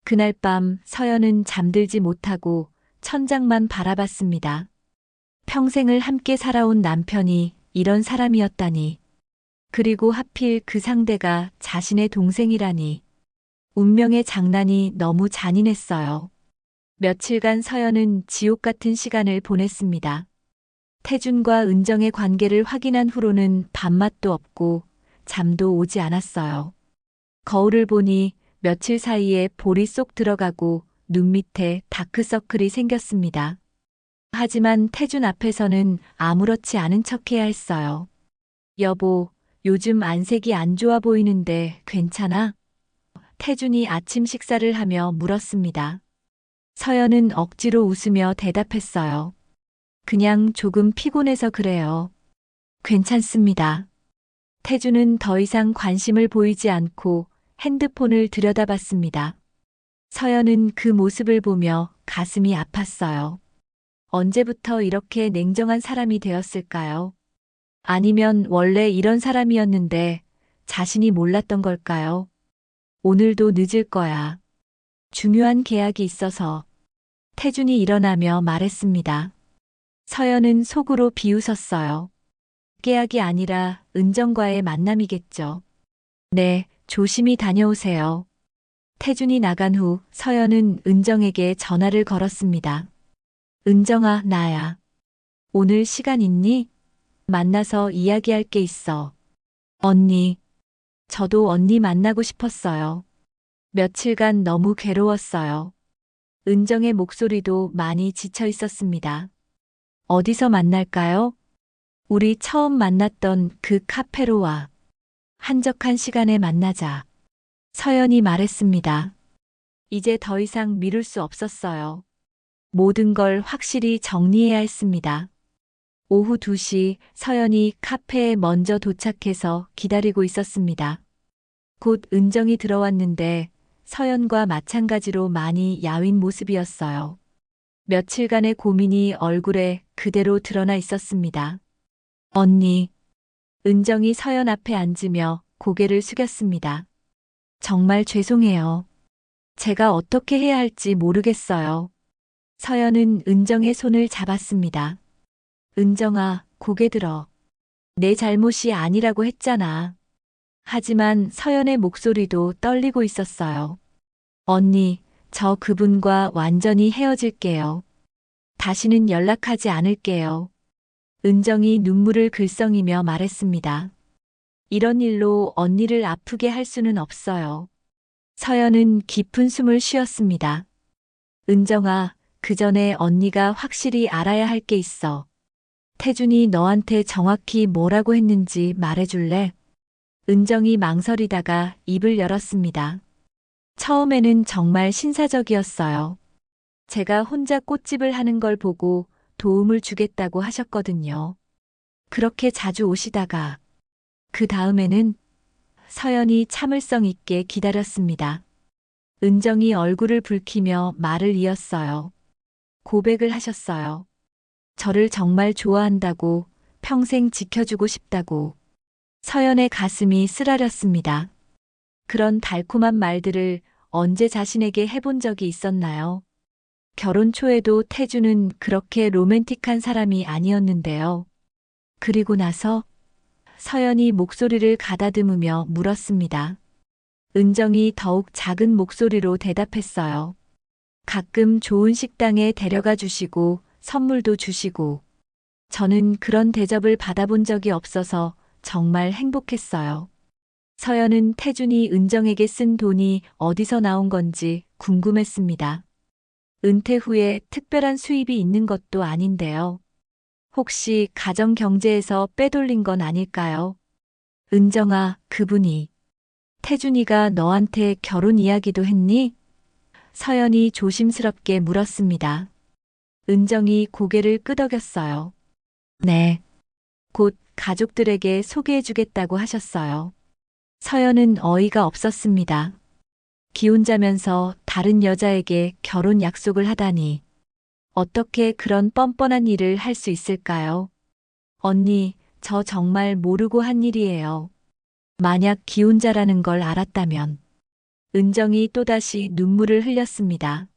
그날 밤 서연은 잠들지 못하고 천장만 바라봤습니다. 평생을 함께 살아온 남편이 이런 사람이었다니. 그리고 하필 그 상대가 자신의 동생이라니. 운명의 장난이 너무 잔인했어요. 며칠간 서연은 지옥 같은 시간을 보냈습니다. 태준과 은정의 관계를 확인한 후로는 밥맛도 없고 잠도 오지 않았어요. 거울을 보니 며칠 사이에 볼이 쏙 들어가고 눈 밑에 다크서클이 생겼습니다. 하지만 태준 앞에서는 아무렇지 않은 척해야 했어요. 여보, 요즘 안색이 안 좋아 보이는데 괜찮아? 태준이 아침 식사를 하며 물었습니다. 서연은 억지로 웃으며 대답했어요. 그냥 조금 피곤해서 그래요. 괜찮습니다. 태준은 더 이상 관심을 보이지 않고 핸드폰을 들여다봤습니다. 서연은 그 모습을 보며 가슴이 아팠어요. 언제부터 이렇게 냉정한 사람이 되었을까요? 아니면 원래 이런 사람이었는데 자신이 몰랐던 걸까요? 오늘도 늦을 거야. 중요한 계약이 있어서. 태준이 일어나며 말했습니다. 서연은 속으로 비웃었어요. 계약이 아니라 은정과의 만남이겠죠. 네, 조심히 다녀오세요. 태준이 나간 후 서연은 은정에게 전화를 걸었습니다. 은정아, 나야. 오늘 시간 있니? 만나서 이야기할 게 있어. 언니. 저도 언니 만나고 싶었어요. 며칠간 너무 괴로웠어요. 은정의 목소리도 많이 지쳐 있었습니다. 어디서 만날까요? 우리 처음 만났던 그 카페로 와. 한적한 시간에 만나자. 서연이 말했습니다. 이제 더 이상 미룰 수 없었어요. 모든 걸 확실히 정리해야 했습니다. 오후 2시 서연이 카페에 먼저 도착해서 기다리고 있었습니다. 곧 은정이 들어왔는데 서연과 마찬가지로 많이 야윈 모습이었어요. 며칠간의 고민이 얼굴에 그대로 드러나 있었습니다. 언니, 은정이 서연 앞에 앉으며 고개를 숙였습니다. 정말 죄송해요. 제가 어떻게 해야 할지 모르겠어요. 서연은 은정의 손을 잡았습니다. 은정아, 고개 들어. 내 잘못이 아니라고 했잖아. 하지만 서연의 목소리도 떨리고 있었어요. 언니, 저 그분과 완전히 헤어질게요. 다시는 연락하지 않을게요. 은정이 눈물을 글썽이며 말했습니다. 이런 일로 언니를 아프게 할 수는 없어요. 서연은 깊은 숨을 쉬었습니다. 은정아, 그 전에 언니가 확실히 알아야 할 게 있어. 태준이 너한테 정확히 뭐라고 했는지 말해줄래? 은정이 망설이다가 입을 열었습니다. 처음에는 정말 신사적이었어요. 제가 혼자 꽃집을 하는 걸 보고 도움을 주겠다고 하셨거든요. 그렇게 자주 오시다가 그 다음에는 서연이 참을성 있게 기다렸습니다. 은정이 얼굴을 붉히며 말을 이었어요. 고백을 하셨어요. 저를 정말 좋아한다고, 평생 지켜주고 싶다고. 서연의 가슴이 쓰라렸습니다. 그런 달콤한 말들을 언제 자신에게 해본 적이 있었나요? 결혼 초에도 태주는 그렇게 로맨틱한 사람이 아니었는데요. 그리고 나서 서연이 목소리를 가다듬으며 물었습니다. 은정이 더욱 작은 목소리로 대답했어요. 가끔 좋은 식당에 데려가 주시고 선물도 주시고 저는 그런 대접을 받아본 적이 없어서 정말 행복했어요. 서연은 태준이 은정에게 쓴 돈이 어디서 나온 건지 궁금했습니다. 은퇴 후에 특별한 수입이 있는 것도 아닌데요. 혹시 가정 경제에서 빼돌린 건 아닐까요? 은정아, 그분이 태준이가 너한테 결혼 이야기도 했니? 서연이 조심스럽게 물었습니다. 은정이 고개를 끄덕였어요. 네. 곧 가족들에게 소개해주겠다고 하셨어요. 서연은 어이가 없었습니다. 기혼자면서 다른 여자에게 결혼 약속을 하다니. 어떻게 그런 뻔뻔한 일을 할 수 있을까요? 언니, 저 정말 모르고 한 일이에요. 만약 기혼자라는 걸 알았다면. 은정이 또다시 눈물을 흘렸습니다.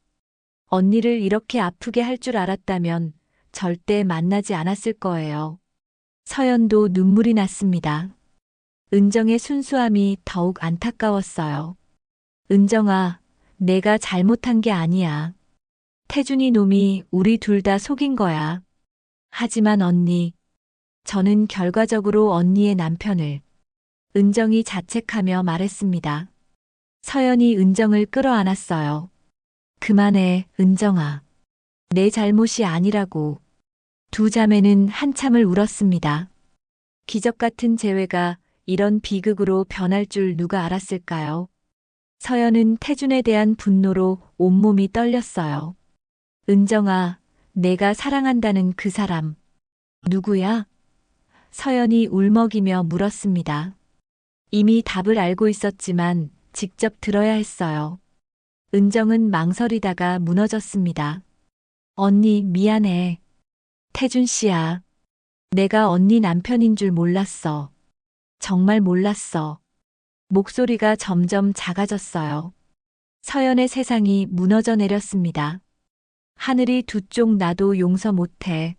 언니를 이렇게 아프게 할 줄 알았다면 절대 만나지 않았을 거예요. 서연도 눈물이 났습니다. 은정의 순수함이 더욱 안타까웠어요. 은정아, 내가 잘못한 게 아니야. 태준이 놈이 우리 둘 다 속인 거야. 하지만 언니, 저는 결과적으로 언니의 남편을. 은정이 자책하며 말했습니다. 서연이 은정을 끌어안았어요. 그만해, 은정아. 내 잘못이 아니라고. 두 자매는 한참을 울었습니다. 기적 같은 재회가 이런 비극으로 변할 줄 누가 알았을까요? 서연은 태준에 대한 분노로 온몸이 떨렸어요. 은정아, 내가 사랑한다는 그 사람. 누구야? 서연이 울먹이며 물었습니다. 이미 답을 알고 있었지만 직접 들어야 했어요. 은정은 망설이다가 무너졌습니다. 언니, 미안해. 태준 씨야. 내가 언니 남편인 줄 몰랐어. 정말 몰랐어. 목소리가 점점 작아졌어요. 서연의 세상이 무너져 내렸습니다. 하늘이 두 쪽 나도 용서 못해.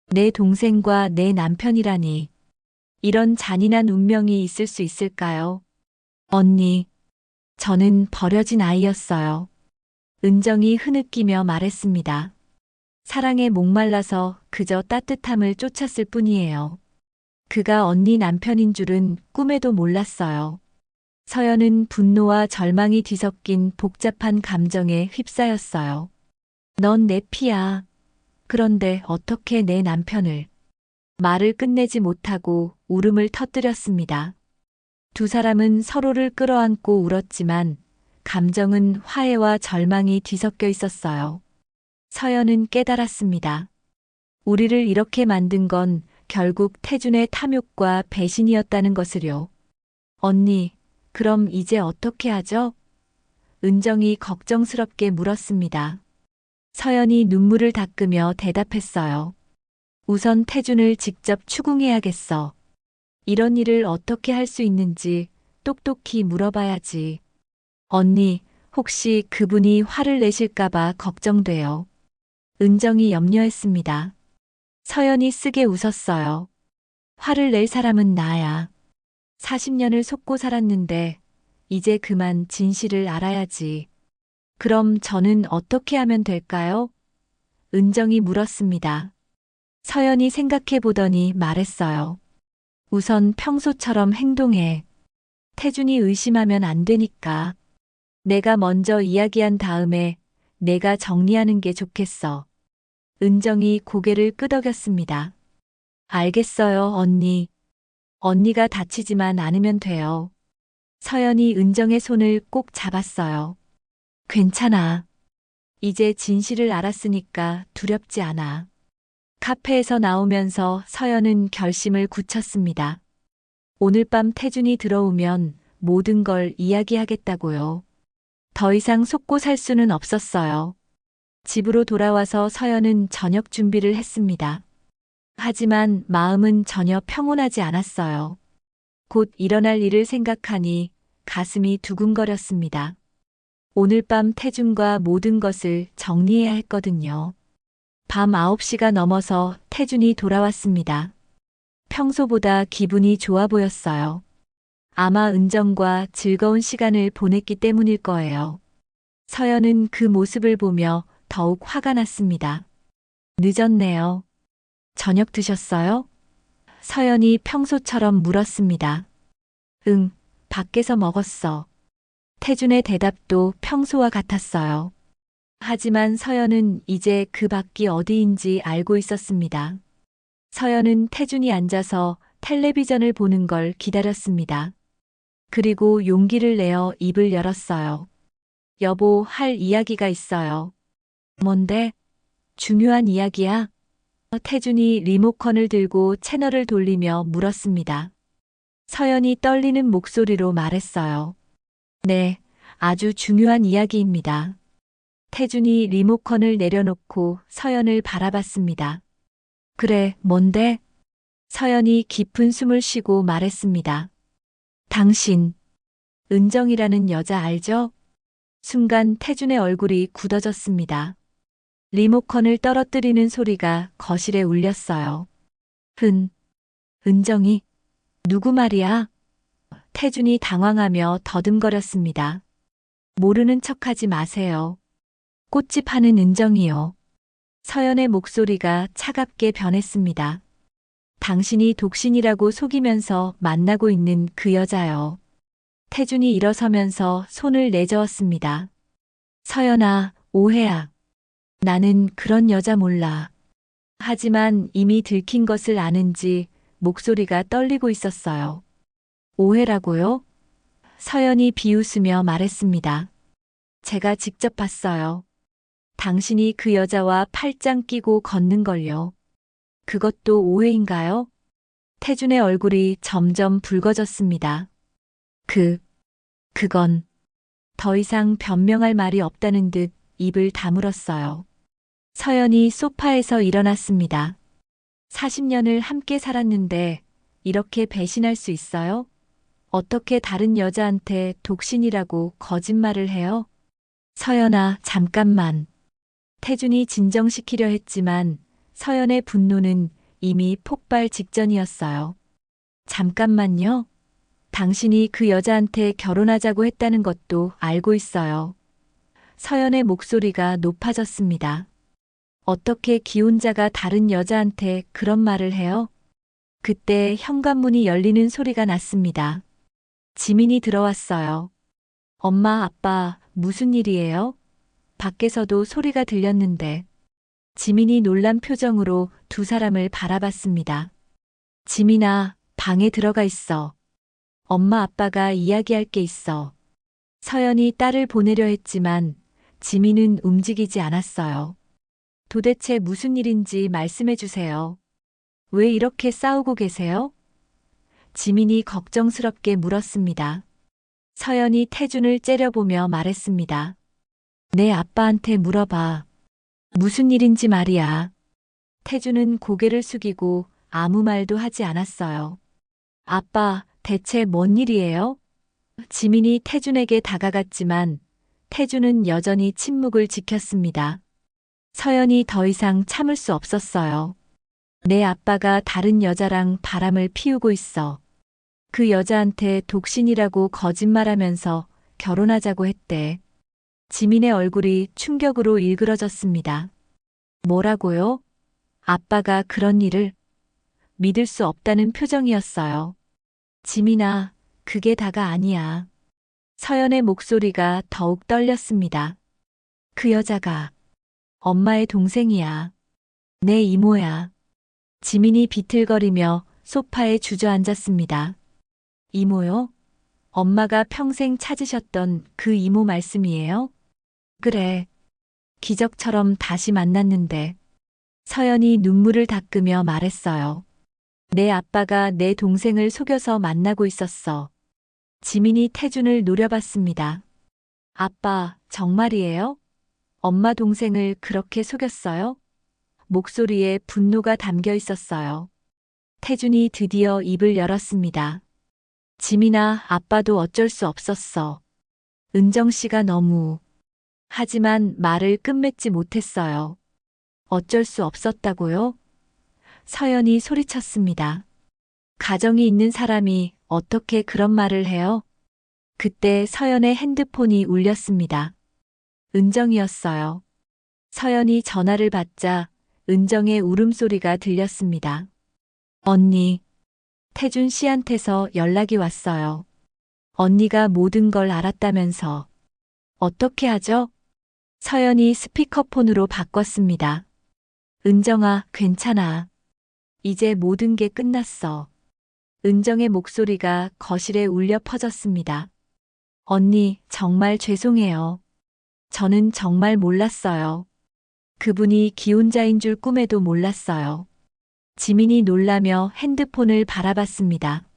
내 동생과 내 남편이라니. 이런 잔인한 운명이 있을 수 있을까요? 언니, 저는 버려진 아이였어요. 은정이 흐느끼며 말했습니다. 사랑에 목말라서 그저 따뜻함을 쫓았을 뿐이에요. 그가 언니 남편인 줄은 꿈에도 몰랐어요. 서연은 분노와 절망이 뒤섞인 복잡한 감정에 휩싸였어요. 넌 내 피야. 그런데 어떻게 내 남편을. 말을 끝내지 못하고 울음을 터뜨렸습니다. 두 사람은 서로를 끌어안고 울었지만 감정은 화해와 절망이 뒤섞여 있었어요. 서연은 깨달았습니다. 우리를 이렇게 만든 건 결국 태준의 탐욕과 배신이었다는 것을요. 언니, 그럼 이제 어떻게 하죠? 은정이 걱정스럽게 물었습니다. 서연이 눈물을 닦으며 대답했어요. 우선 태준을 직접 추궁해야겠어. 이런 일을 어떻게 할 수 있는지 똑똑히 물어봐야지. 언니, 혹시 그분이 화를 내실까봐 걱정돼요. 은정이 염려했습니다. 서연이 쓰게 웃었어요. 화를 낼 사람은 나야. 40년을 속고 살았는데 이제 그만 진실을 알아야지. 그럼 저는 어떻게 하면 될까요? 은정이 물었습니다. 서연이 생각해 보더니 말했어요. 우선 평소처럼 행동해. 태준이 의심하면 안 되니까. 내가 먼저 이야기한 다음에 내가 정리하는 게 좋겠어. 은정이 고개를 끄덕였습니다. 알겠어요, 언니. 언니가 다치지만 않으면 돼요. 서연이 은정의 손을 꼭 잡았어요. 괜찮아. 이제 진실을 알았으니까 두렵지 않아. 카페에서 나오면서 서연은 결심을 굳혔습니다. 오늘 밤 태준이 들어오면 모든 걸 이야기하겠다고요. 더 이상 속고 살 수는 없었어요. 집으로 돌아와서 서연은 저녁 준비를 했습니다. 하지만 마음은 전혀 평온하지 않았어요. 곧 일어날 일을 생각하니 가슴이 두근거렸습니다. 오늘 밤 태준과 모든 것을 정리해야 했거든요. 밤 9시가 넘어서 태준이 돌아왔습니다. 평소보다 기분이 좋아 보였어요. 아마 은정과 즐거운 시간을 보냈기 때문일 거예요. 서연은 그 모습을 보며 더욱 화가 났습니다. 늦었네요. 저녁 드셨어요? 서연이 평소처럼 물었습니다. 응, 밖에서 먹었어. 태준의 대답도 평소와 같았어요. 하지만 서연은 이제 그 밖이 어디인지 알고 있었습니다. 서연은 태준이 앉아서 텔레비전을 보는 걸 기다렸습니다. 그리고 용기를 내어 입을 열었어요. 여보, 할 이야기가 있어요. 뭔데? 중요한 이야기야? 태준이 리모컨을 들고 채널을 돌리며 물었습니다. 서연이 떨리는 목소리로 말했어요. 네, 아주 중요한 이야기입니다. 태준이 리모컨을 내려놓고 서연을 바라봤습니다. 그래, 뭔데? 서연이 깊은 숨을 쉬고 말했습니다. 당신, 은정이라는 여자 알죠? 순간 태준의 얼굴이 굳어졌습니다. 리모컨을 떨어뜨리는 소리가 거실에 울렸어요. 은정이? 누구 말이야? 태준이 당황하며 더듬거렸습니다. 모르는 척하지 마세요. 꽃집 하는 은정이요. 서연의 목소리가 차갑게 변했습니다. 당신이 독신이라고 속이면서 만나고 있는 그 여자요. 태준이 일어서면서 손을 내저었습니다. 서연아, 오해야. 나는 그런 여자 몰라. 하지만 이미 들킨 것을 아는지 목소리가 떨리고 있었어요. 오해라고요? 서연이 비웃으며 말했습니다. 제가 직접 봤어요. 당신이 그 여자와 팔짱 끼고 걷는 걸요. 그것도 오해인가요? 태준의 얼굴이 점점 붉어졌습니다. 그건 더 이상 변명할 말이 없다는 듯 입을 다물었어요. 서연이 소파에서 일어났습니다. 40년을 함께 살았는데 이렇게 배신할 수 있어요? 어떻게 다른 여자한테 독신이라고 거짓말을 해요? 서연아, 잠깐만. 태준이 진정시키려 했지만 서연의 분노는 이미 폭발 직전이었어요. 잠깐만요. 당신이 그 여자한테 결혼하자고 했다는 것도 알고 있어요. 서연의 목소리가 높아졌습니다. 어떻게 기혼자가 다른 여자한테 그런 말을 해요? 그때 현관문이 열리는 소리가 났습니다. 지민이 들어왔어요. 엄마, 아빠, 무슨 일이에요? 밖에서도 소리가 들렸는데 지민이 놀란 표정으로 두 사람을 바라봤습니다. 지민아, 방에 들어가 있어. 엄마 아빠가 이야기할 게 있어. 서연이 딸을 보내려 했지만 지민은 움직이지 않았어요. 도대체 무슨 일인지 말씀해 주세요. 왜 이렇게 싸우고 계세요? 지민이 걱정스럽게 물었습니다. 서연이 태준을 째려보며 말했습니다. 내 아빠한테 물어봐. 무슨 일인지 말이야. 태준은 고개를 숙이고 아무 말도 하지 않았어요. 아빠, 대체 뭔 일이에요? 지민이 태준에게 다가갔지만 태준은 여전히 침묵을 지켰습니다. 서연이 더 이상 참을 수 없었어요. 내 아빠가 다른 여자랑 바람을 피우고 있어. 그 여자한테 독신이라고 거짓말하면서 결혼하자고 했대. 지민의 얼굴이 충격으로 일그러졌습니다. 뭐라고요? 아빠가 그런 일을? 믿을 수 없다는 표정이었어요. 지민아, 그게 다가 아니야. 서연의 목소리가 더욱 떨렸습니다. 그 여자가 엄마의 동생이야. 내 이모야. 지민이 비틀거리며 소파에 주저앉았습니다. 이모요? 엄마가 평생 찾으셨던 그 이모 말씀이에요? 그래. 기적처럼 다시 만났는데. 서연이 눈물을 닦으며 말했어요. 내 아빠가 내 동생을 속여서 만나고 있었어. 지민이 태준을 노려봤습니다. 아빠, 정말이에요? 엄마 동생을 그렇게 속였어요? 목소리에 분노가 담겨 있었어요. 태준이 드디어 입을 열었습니다. 지민아, 아빠도 어쩔 수 없었어. 은정 씨가 너무. 하지만 말을 끝맺지 못했어요. 어쩔 수 없었다고요? 서연이 소리쳤습니다. 가정이 있는 사람이 어떻게 그런 말을 해요? 그때 서연의 핸드폰이 울렸습니다. 은정이었어요. 서연이 전화를 받자 은정의 울음소리가 들렸습니다. 언니, 태준 씨한테서 연락이 왔어요. 언니가 모든 걸 알았다면서. 어떻게 하죠? 서연이 스피커폰으로 바꿨습니다. 은정아, 괜찮아. 이제 모든 게 끝났어. 은정의 목소리가 거실에 울려 퍼졌습니다. 언니, 정말 죄송해요. 저는 정말 몰랐어요. 그분이 기혼자인 줄 꿈에도 몰랐어요. 지민이 놀라며 핸드폰을 바라봤습니다.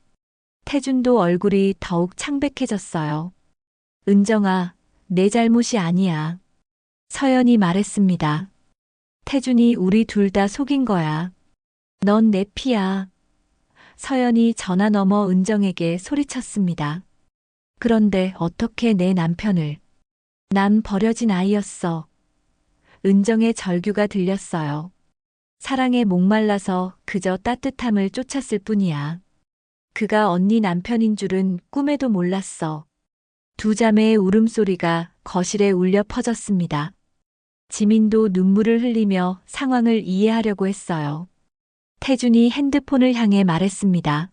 태준도 얼굴이 더욱 창백해졌어요. 은정아, 내 잘못이 아니야. 서연이 말했습니다. 태준이 우리 둘 다 속인 거야. 넌 내 피야. 서연이 전화 너머 은정에게 소리쳤습니다. 그런데 어떻게 내 남편을. 난 버려진 아이였어. 은정의 절규가 들렸어요. 사랑에 목말라서 그저 따뜻함을 쫓았을 뿐이야. 그가 언니 남편인 줄은 꿈에도 몰랐어. 두 자매의 울음소리가 거실에 울려 퍼졌습니다. 지민도 눈물을 흘리며 상황을 이해하려고 했어요. 태준이 핸드폰을 향해 말했습니다.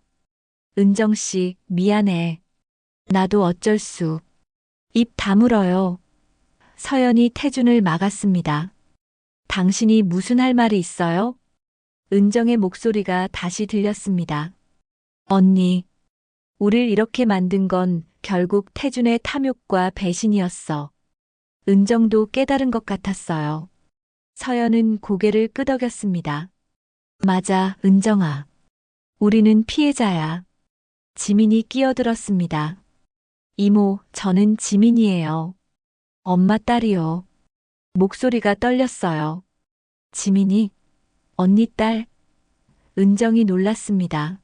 은정 씨, 미안해. 나도 어쩔 수. 입 다물어요. 서연이 태준을 막았습니다. 당신이 무슨 할 말이 있어요? 은정의 목소리가 다시 들렸습니다. 언니, 우릴 이렇게 만든 건 결국 태준의 탐욕과 배신이었어. 은정도 깨달은 것 같았어요. 서연은 고개를 끄덕였습니다. 맞아, 은정아. 우리는 피해자야. 지민이 끼어들었습니다. 이모, 저는 지민이에요. 엄마 딸이요. 목소리가 떨렸어요. 지민이? 언니 딸? 은정이 놀랐습니다.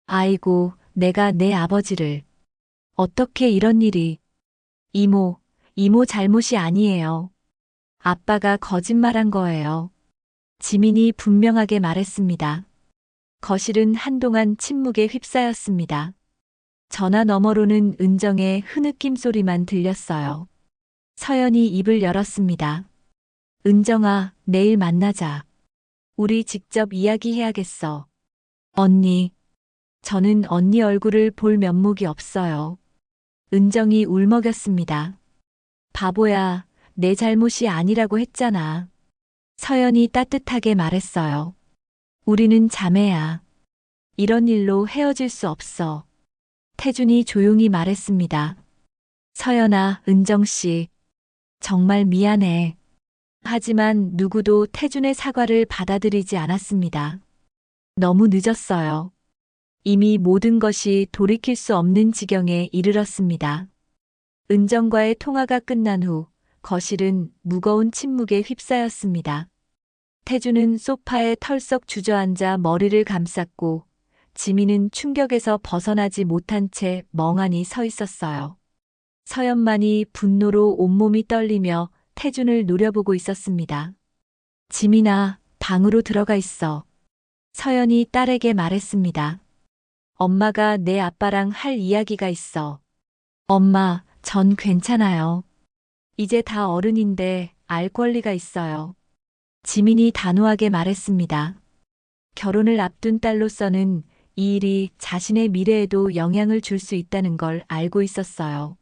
아이고, 내가 내 아버지를. 어떻게 이런 일이. 이모 잘못이 아니에요. 아빠가 거짓말한 거예요. 지민이 분명하게 말했습니다. 거실은 한동안 침묵에 휩싸였습니다. 전화 너머로는 은정의 흐느낌 소리만 들렸어요. 서연이 입을 열었습니다. 은정아, 내일 만나자. 우리 직접 이야기해야겠어. 언니. 저는 언니 얼굴을 볼 면목이 없어요. 은정이 울먹였습니다. 바보야, 내 잘못이 아니라고 했잖아. 서연이 따뜻하게 말했어요. 우리는 자매야. 이런 일로 헤어질 수 없어. 태준이 조용히 말했습니다. 서연아, 은정씨. 정말 미안해. 하지만 누구도 태준의 사과를 받아들이지 않았습니다. 너무 늦었어요. 이미 모든 것이 돌이킬 수 없는 지경에 이르렀습니다. 은정과의 통화가 끝난 후 거실은 무거운 침묵에 휩싸였습니다. 태준은 소파에 털썩 주저앉아 머리를 감쌌고 지민은 충격에서 벗어나지 못한 채 멍하니 서 있었어요. 서연만이 분노로 온몸이 떨리며 태준을 노려보고 있었습니다. 지민아, 방으로 들어가 있어. 서연이 딸에게 말했습니다. 엄마가 내 아빠랑 할 이야기가 있어. 엄마, 전 괜찮아요. 이제 다 어른인데 알 권리가 있어요. 지민이 단호하게 말했습니다. 결혼을 앞둔 딸로서는 이 일이 자신의 미래에도 영향을 줄 수 있다는 걸 알고 있었어요.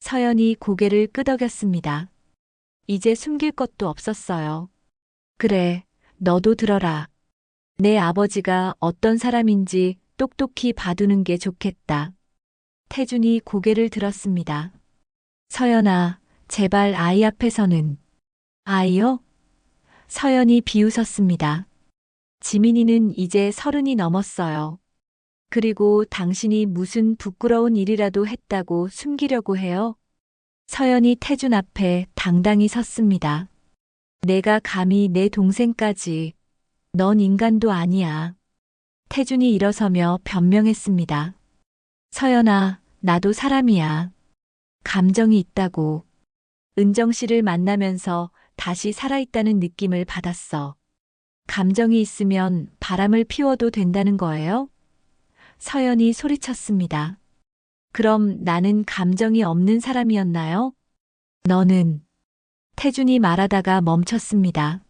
서연이 고개를 끄덕였습니다. 이제 숨길 것도 없었어요. 그래, 너도 들어라. 내 아버지가 어떤 사람인지 똑똑히 봐두는 게 좋겠다. 태준이 고개를 들었습니다. 서연아, 제발 아이 앞에서는. 아이요? 서연이 비웃었습니다. 지민이는 이제 30이 넘었어요. 그리고 당신이 무슨 부끄러운 일이라도 했다고 숨기려고 해요? 서연이 태준 앞에 당당히 섰습니다. 내가 감히 내 동생까지. 넌 인간도 아니야. 태준이 일어서며 변명했습니다. 서연아, 나도 사람이야. 감정이 있다고. 은정 씨를 만나면서 다시 살아있다는 느낌을 받았어. 감정이 있으면 바람을 피워도 된다는 거예요? 서연이 소리쳤습니다. 그럼 나는 감정이 없는 사람이었나요? 너는. 태준이 말하다가 멈췄습니다.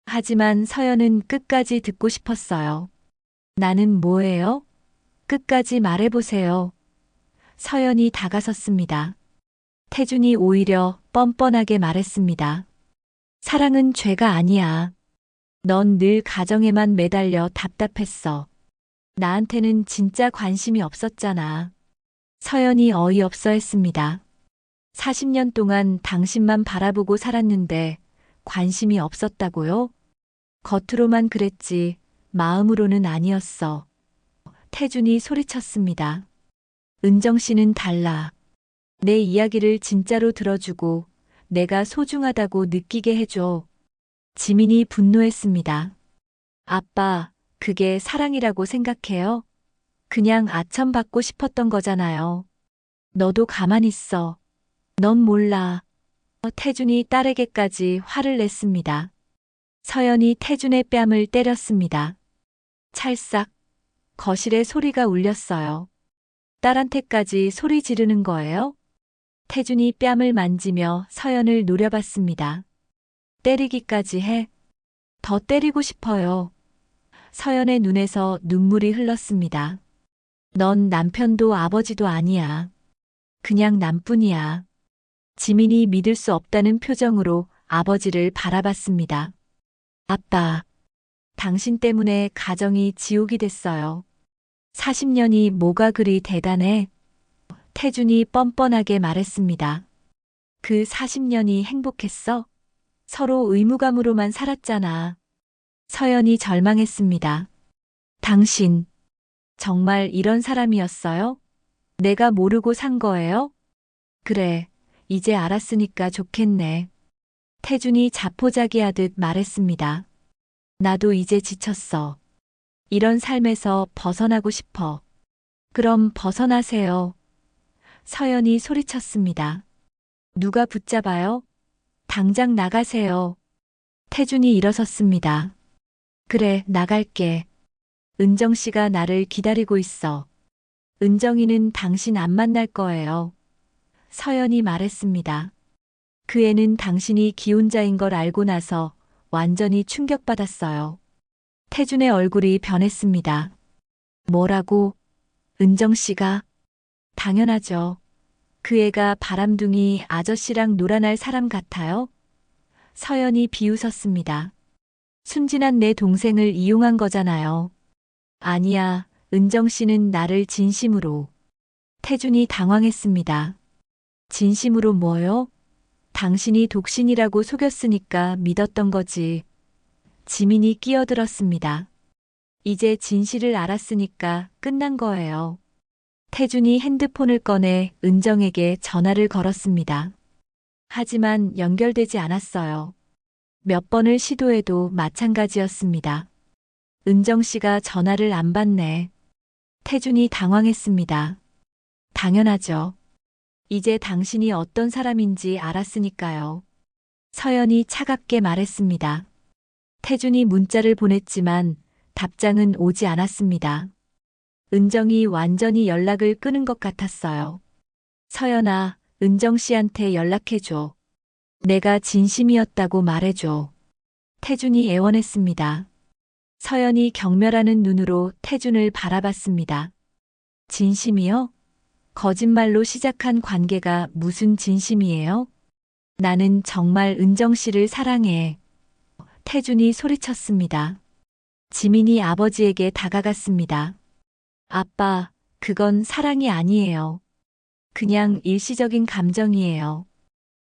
하지만 서연은 끝까지 듣고 싶었어요. 나는 뭐예요? 끝까지 말해보세요. 서연이 다가섰습니다. 태준이 오히려 뻔뻔하게 말했습니다. 사랑은 죄가 아니야. 넌 늘 가정에만 매달려 답답했어. 나한테는 진짜 관심이 없었잖아. 서연이 어이없어 했습니다. 40년 동안 당신만 바라보고 살았는데 관심이 없었다고요? 겉으로만 그랬지 마음으로는 아니었어. 태준이 소리쳤습니다. 은정 씨는 달라. 내 이야기를 진짜로 들어주고 내가 소중하다고 느끼게 해줘. 지민이 분노했습니다. 아빠, 그게 사랑이라고 생각해요? 그냥 아첨받고 싶었던 거잖아요. 너도 가만히 있어. 넌 몰라. 태준이 딸에게까지 화를 냈습니다. 서연이 태준의 뺨을 때렸습니다. 찰싹. 거실에 소리가 울렸어요. 딸한테까지 소리 지르는 거예요? 태준이 뺨을 만지며 서연을 노려봤습니다. 때리기까지 해? 더 때리고 싶어요. 서연의 눈에서 눈물이 흘렀습니다. 넌 남편도 아버지도 아니야. 그냥 남뿐이야. 지민이 믿을 수 없다는 표정으로 아버지를 바라봤습니다. 아빠, 당신 때문에 가정이 지옥이 됐어요. 40년이 뭐가 그리 대단해? 태준이 뻔뻔하게 말했습니다. 그 40년이 행복했어? 서로 의무감으로만 살았잖아. 서연이 절망했습니다. 당신, 정말 이런 사람이었어요? 내가 모르고 산 거예요? 그래, 이제 알았으니까 좋겠네. 태준이 자포자기하듯 말했습니다. 나도 이제 지쳤어. 이런 삶에서 벗어나고 싶어. 그럼 벗어나세요. 서연이 소리쳤습니다. 누가 붙잡아요? 당장 나가세요. 태준이 일어섰습니다. 그래, 나갈게. 은정 씨가 나를 기다리고 있어. 은정이는 당신 안 만날 거예요. 서연이 말했습니다. 그 애는 당신이 기혼자인 걸 알고 나서 완전히 충격받았어요. 태준의 얼굴이 변했습니다. 뭐라고? 은정 씨가? 당연하죠. 그 애가 바람둥이 아저씨랑 놀아날 사람 같아요? 서연이 비웃었습니다. 순진한 내 동생을 이용한 거잖아요. 아니야, 은정 씨는 나를 진심으로. 태준이 당황했습니다. 진심으로 뭐요? 당신이 독신이라고 속였으니까 믿었던 거지. 지민이 끼어들었습니다. 이제 진실을 알았으니까 끝난 거예요. 태준이 핸드폰을 꺼내 은정에게 전화를 걸었습니다. 하지만 연결되지 않았어요. 몇 번을 시도해도 마찬가지였습니다. 은정 씨가 전화를 안 받네. 태준이 당황했습니다. 당연하죠. 이제 당신이 어떤 사람인지 알았으니까요. 서연이 차갑게 말했습니다. 태준이 문자를 보냈지만 답장은 오지 않았습니다. 은정이 완전히 연락을 끊은 것 같았어요. 서연아, 은정 씨한테 연락해줘. 내가 진심이었다고 말해줘. 태준이 애원했습니다. 서연이 경멸하는 눈으로 태준을 바라봤습니다. 진심이요? 거짓말로 시작한 관계가 무슨 진심이에요? 나는 정말 은정 씨를 사랑해. 태준이 소리쳤습니다. 지민이 아버지에게 다가갔습니다. 아빠, 그건 사랑이 아니에요. 그냥 일시적인 감정이에요.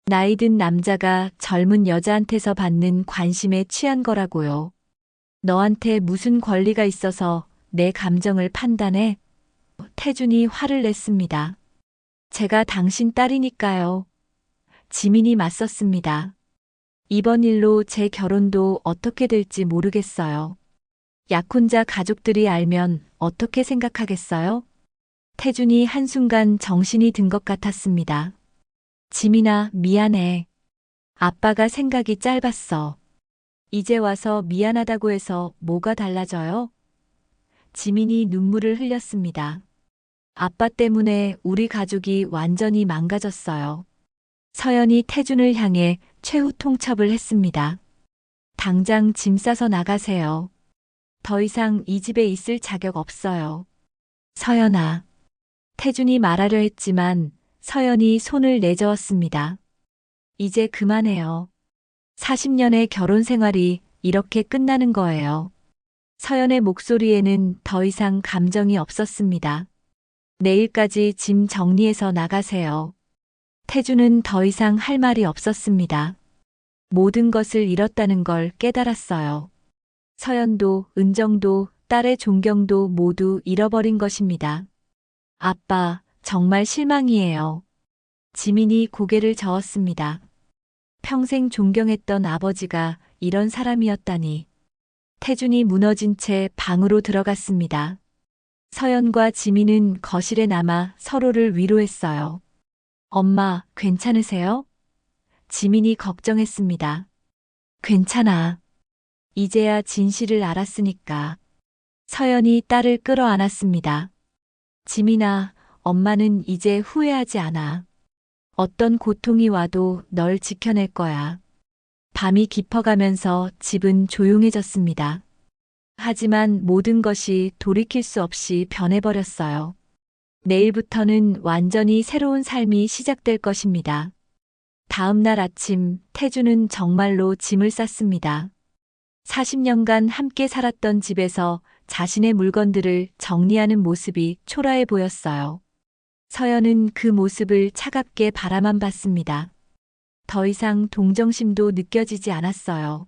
나이 든 남자가 젊은 여자한테서 받는 관심에 취한 거라고요. 너한테 무슨 권리가 있어서 내 감정을 판단해? 태준이 화를 냈습니다. 제가 당신 딸이니까요. 지민이 맞섰습니다. 이번 일로 제 결혼도 어떻게 될지 모르겠어요. 약혼자 가족들이 알면 어떻게 생각하겠어요? 태준이 한순간 정신이 든 것 같았습니다. 지민아, 미안해. 아빠가 생각이 짧았어. 이제 와서 미안하다고 해서 뭐가 달라져요? 지민이 눈물을 흘렸습니다. 아빠 때문에 우리 가족이 완전히 망가졌어요. 서연이 태준을 향해 최후 통첩을 했습니다. 당장 짐 싸서 나가세요. 더 이상 이 집에 있을 자격 없어요. 서연아. 태준이 말하려 했지만 서연이 손을 내저었습니다. 이제 그만해요. 40년의 결혼 생활이 이렇게 끝나는 거예요. 서연의 목소리에는 더 이상 감정이 없었습니다. 내일까지 짐 정리해서 나가세요. 태준은 더 이상 할 말이 없었습니다. 모든 것을 잃었다는 걸 깨달았어요. 서연도, 은정도, 딸의 존경도 모두 잃어버린 것입니다. 아빠, 정말 실망이에요. 지민이 고개를 저었습니다. 평생 존경했던 아버지가 이런 사람이었다니. 태준이 무너진 채 방으로 들어갔습니다. 서연과 지민은 거실에 남아 서로를 위로했어요. 엄마, 괜찮으세요? 지민이 걱정했습니다. 괜찮아. 이제야 진실을 알았으니까. 서연이 딸을 끌어안았습니다. 지민아, 엄마는 이제 후회하지 않아. 어떤 고통이 와도 널 지켜낼 거야. 밤이 깊어가면서 집은 조용해졌습니다. 하지만 모든 것이 돌이킬 수 없이 변해버렸어요. 내일부터는 완전히 새로운 삶이 시작될 것입니다. 다음 날 아침, 태준은 정말로 짐을 쌌습니다. 40년간 함께 살았던 집에서 자신의 물건들을 정리하는 모습이 초라해 보였어요. 서연은 그 모습을 차갑게 바라만 봤습니다. 더 이상 동정심도 느껴지지 않았어요.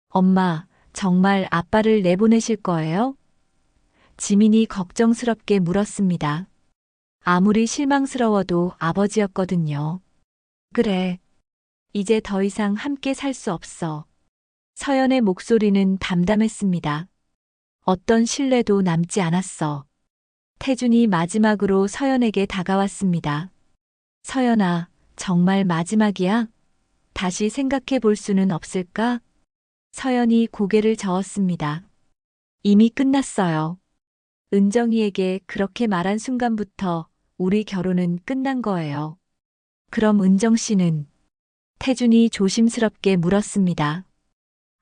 엄마, 정말 아빠를 내보내실 거예요? 지민이 걱정스럽게 물었습니다. 아무리 실망스러워도 아버지였거든요. 그래. 이제 더 이상 함께 살 수 없어. 서연의 목소리는 담담했습니다. 어떤 신뢰도 남지 않았어. 태준이 마지막으로 서연에게 다가왔습니다. 서연아, 정말 마지막이야? 다시 생각해 볼 수는 없을까? 서연이 고개를 저었습니다. 이미 끝났어요. 은정이에게 그렇게 말한 순간부터 우리 결혼은 끝난 거예요. 그럼 은정 씨는? 태준이 조심스럽게 물었습니다.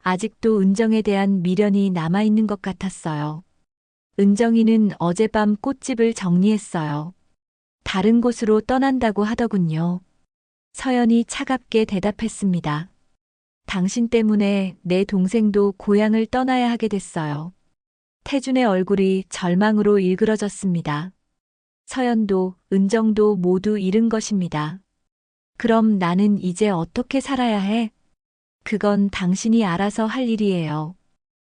아직도 은정에 대한 미련이 남아있는 것 같았어요. 은정이는 어젯밤 꽃집을 정리했어요. 다른 곳으로 떠난다고 하더군요. 서연이 차갑게 대답했습니다. 당신 때문에 내 동생도 고향을 떠나야 하게 됐어요. 태준의 얼굴이 절망으로 일그러졌습니다. 서연도, 은정도 모두 잃은 것입니다. 그럼 나는 이제 어떻게 살아야 해? 그건 당신이 알아서 할 일이에요.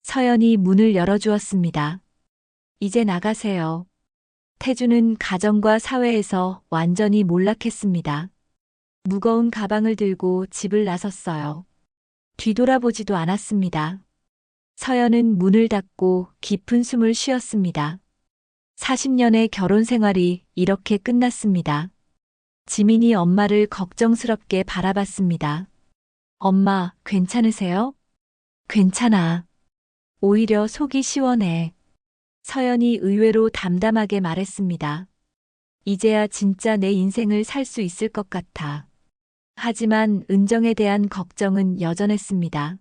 서연이 문을 열어주었습니다. 이제 나가세요. 태준은 가정과 사회에서 완전히 몰락했습니다. 무거운 가방을 들고 집을 나섰어요. 뒤돌아보지도 않았습니다. 서연은 문을 닫고 깊은 숨을 쉬었습니다. 40년의 결혼 생활이 이렇게 끝났습니다. 지민이 엄마를 걱정스럽게 바라봤습니다. 엄마, 괜찮으세요? 괜찮아. 오히려 속이 시원해. 서연이 의외로 담담하게 말했습니다. 이제야 진짜 내 인생을 살 수 있을 것 같아. 하지만 은정에 대한 걱정은 여전했습니다.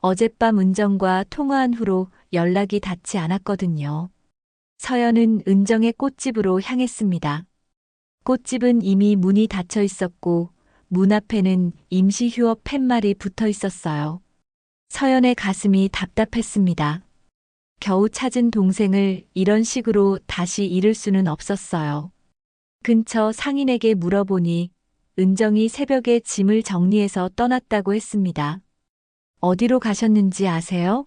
어젯밤 은정과 통화한 후로 연락이 닿지 않았거든요. 서연은 은정의 꽃집으로 향했습니다. 꽃집은 이미 문이 닫혀 있었고 문 앞에는 임시 휴업 팻말이 붙어 있었어요. 서연의 가슴이 답답했습니다. 겨우 찾은 동생을 이런 식으로 다시 잃을 수는 없었어요. 근처 상인에게 물어보니 은정이 새벽에 짐을 정리해서 떠났다고 했습니다. 어디로 가셨는지 아세요?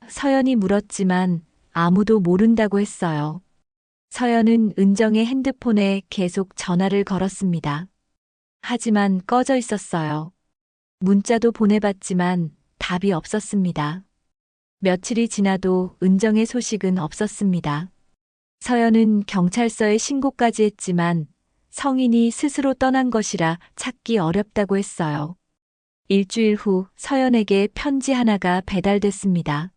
서연이 물었지만 아무도 모른다고 했어요. 서연은 은정의 핸드폰에 계속 전화를 걸었습니다. 하지만 꺼져 있었어요. 문자도 보내봤지만 답이 없었습니다. 며칠이 지나도 은정의 소식은 없었습니다. 서연은 경찰서에 신고까지 했지만 성인이 스스로 떠난 것이라 찾기 어렵다고 했어요. 일주일 후 서연에게 편지 하나가 배달됐습니다.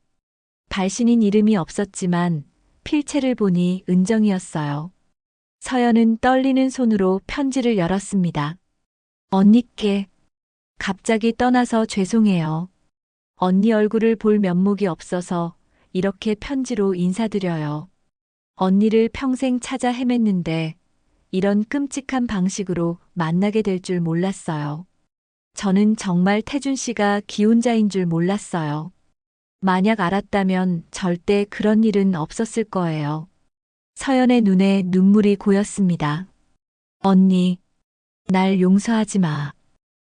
발신인 이름이 없었지만 필체를 보니 은정이었어요. 서연은 떨리는 손으로 편지를 열었습니다. 언니께 갑자기 떠나서 죄송해요. 언니 얼굴을 볼 면목이 없어서 이렇게 편지로 인사드려요. 언니를 평생 찾아 헤맸는데 이런 끔찍한 방식으로 만나게 될 줄 몰랐어요. 저는 정말 태준 씨가 기혼자인 줄 몰랐어요. 만약 알았다면 절대 그런 일은 없었을 거예요. 서연의 눈에 눈물이 고였습니다. 언니, 날 용서하지 마.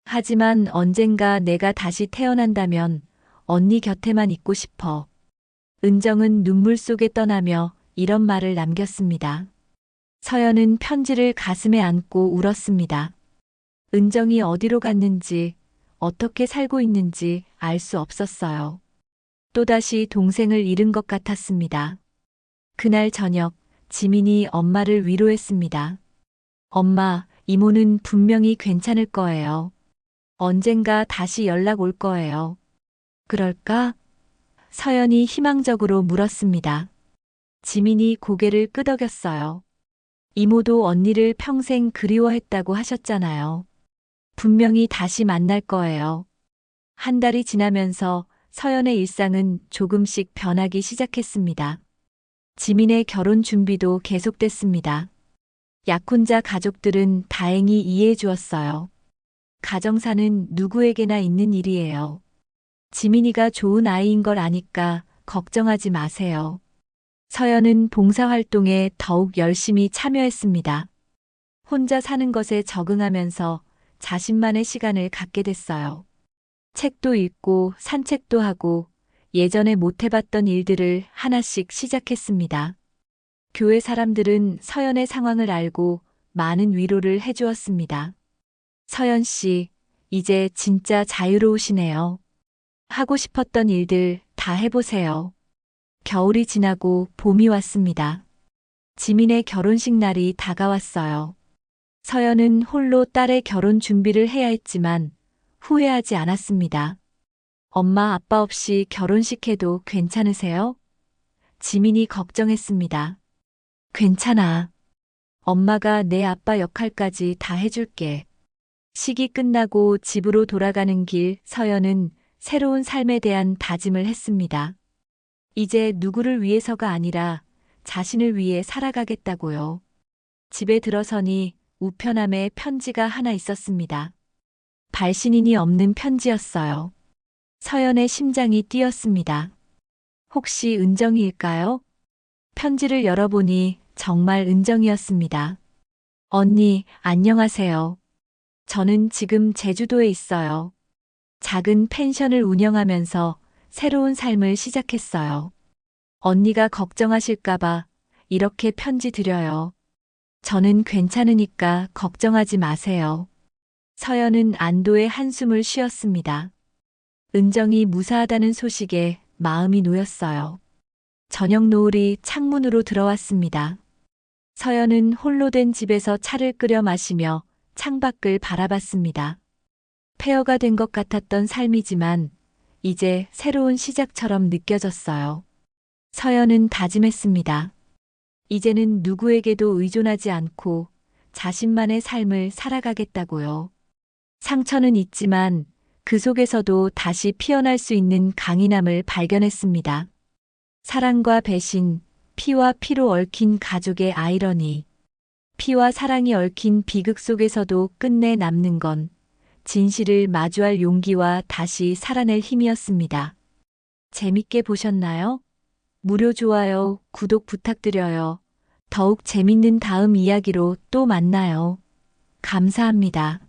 하지만 언젠가 내가 다시 태어난다면 언니 곁에만 있고 싶어. 은정은 눈물 속에 떠나며 이런 말을 남겼습니다. 서연은 편지를 가슴에 안고 울었습니다. 은정이 어디로 갔는지, 어떻게 살고 있는지 알 수 없었어요. 또다시 동생을 잃은 것 같았습니다. 그날 저녁, 지민이 엄마를 위로했습니다. 엄마, 이모는 분명히 괜찮을 거예요. 언젠가 다시 연락 올 거예요. 그럴까? 서연이 희망적으로 물었습니다. 지민이 고개를 끄덕였어요. 이모도 언니를 평생 그리워했다고 하셨잖아요. 분명히 다시 만날 거예요. 한 달이 지나면서 서연의 일상은 조금씩 변하기 시작했습니다. 지민의 결혼 준비도 계속됐습니다. 약혼자 가족들은 다행히 이해해 주었어요. 가정사는 누구에게나 있는 일이에요. 지민이가 좋은 아이인 걸 아니까 걱정하지 마세요. 서연은 봉사활동에 더욱 열심히 참여했습니다. 혼자 사는 것에 적응하면서 자신만의 시간을 갖게 됐어요. 책도 읽고 산책도 하고 예전에 못 해봤던 일들을 하나씩 시작했습니다. 교회 사람들은 서연의 상황을 알고 많은 위로를 해주었습니다. 서연 씨, 이제 진짜 자유로우시네요. 하고 싶었던 일들 다 해보세요. 겨울이 지나고 봄이 왔습니다. 지민의 결혼식 날이 다가왔어요. 서연은 홀로 딸의 결혼 준비를 해야 했지만 후회하지 않았습니다. 엄마 아빠 없이 결혼식 해도 괜찮으세요? 지민이 걱정했습니다. 괜찮아. 엄마가 내 아빠 역할까지 다 해줄게. 식이 끝나고 집으로 돌아가는 길 서연은 새로운 삶에 대한 다짐을 했습니다. 이제 누구를 위해서가 아니라 자신을 위해 살아가겠다고요. 집에 들어서니 우편함에 편지가 하나 있었습니다. 발신인이 없는 편지였어요. 서연의 심장이 뛰었습니다. 혹시 은정이일까요? 편지를 열어보니 정말 은정이었습니다. 언니, 안녕하세요. 저는 지금 제주도에 있어요. 작은 펜션을 운영하면서 새로운 삶을 시작했어요. 언니가 걱정하실까봐 이렇게 편지 드려요. 저는 괜찮으니까 걱정하지 마세요. 서연은 안도의 한숨을 쉬었습니다. 은정이 무사하다는 소식에 마음이 놓였어요. 저녁 노을이 창문으로 들어왔습니다. 서연은 홀로 된 집에서 차를 끓여 마시며 창밖을 바라봤습니다. 폐허가 된 것 같았던 삶이지만 이제 새로운 시작처럼 느껴졌어요. 서연은 다짐했습니다. 이제는 누구에게도 의존하지 않고 자신만의 삶을 살아가겠다고요. 상처는 있지만 그 속에서도 다시 피어날 수 있는 강인함을 발견했습니다. 사랑과 배신, 피와 피로 얽힌 가족의 아이러니. 피와 사랑이 얽힌 비극 속에서도 끝내 남는 건 진실을 마주할 용기와 다시 살아낼 힘이었습니다. 재밌게 보셨나요? 무료 좋아요, 구독 부탁드려요. 더욱 재밌는 다음 이야기로 또 만나요. 감사합니다.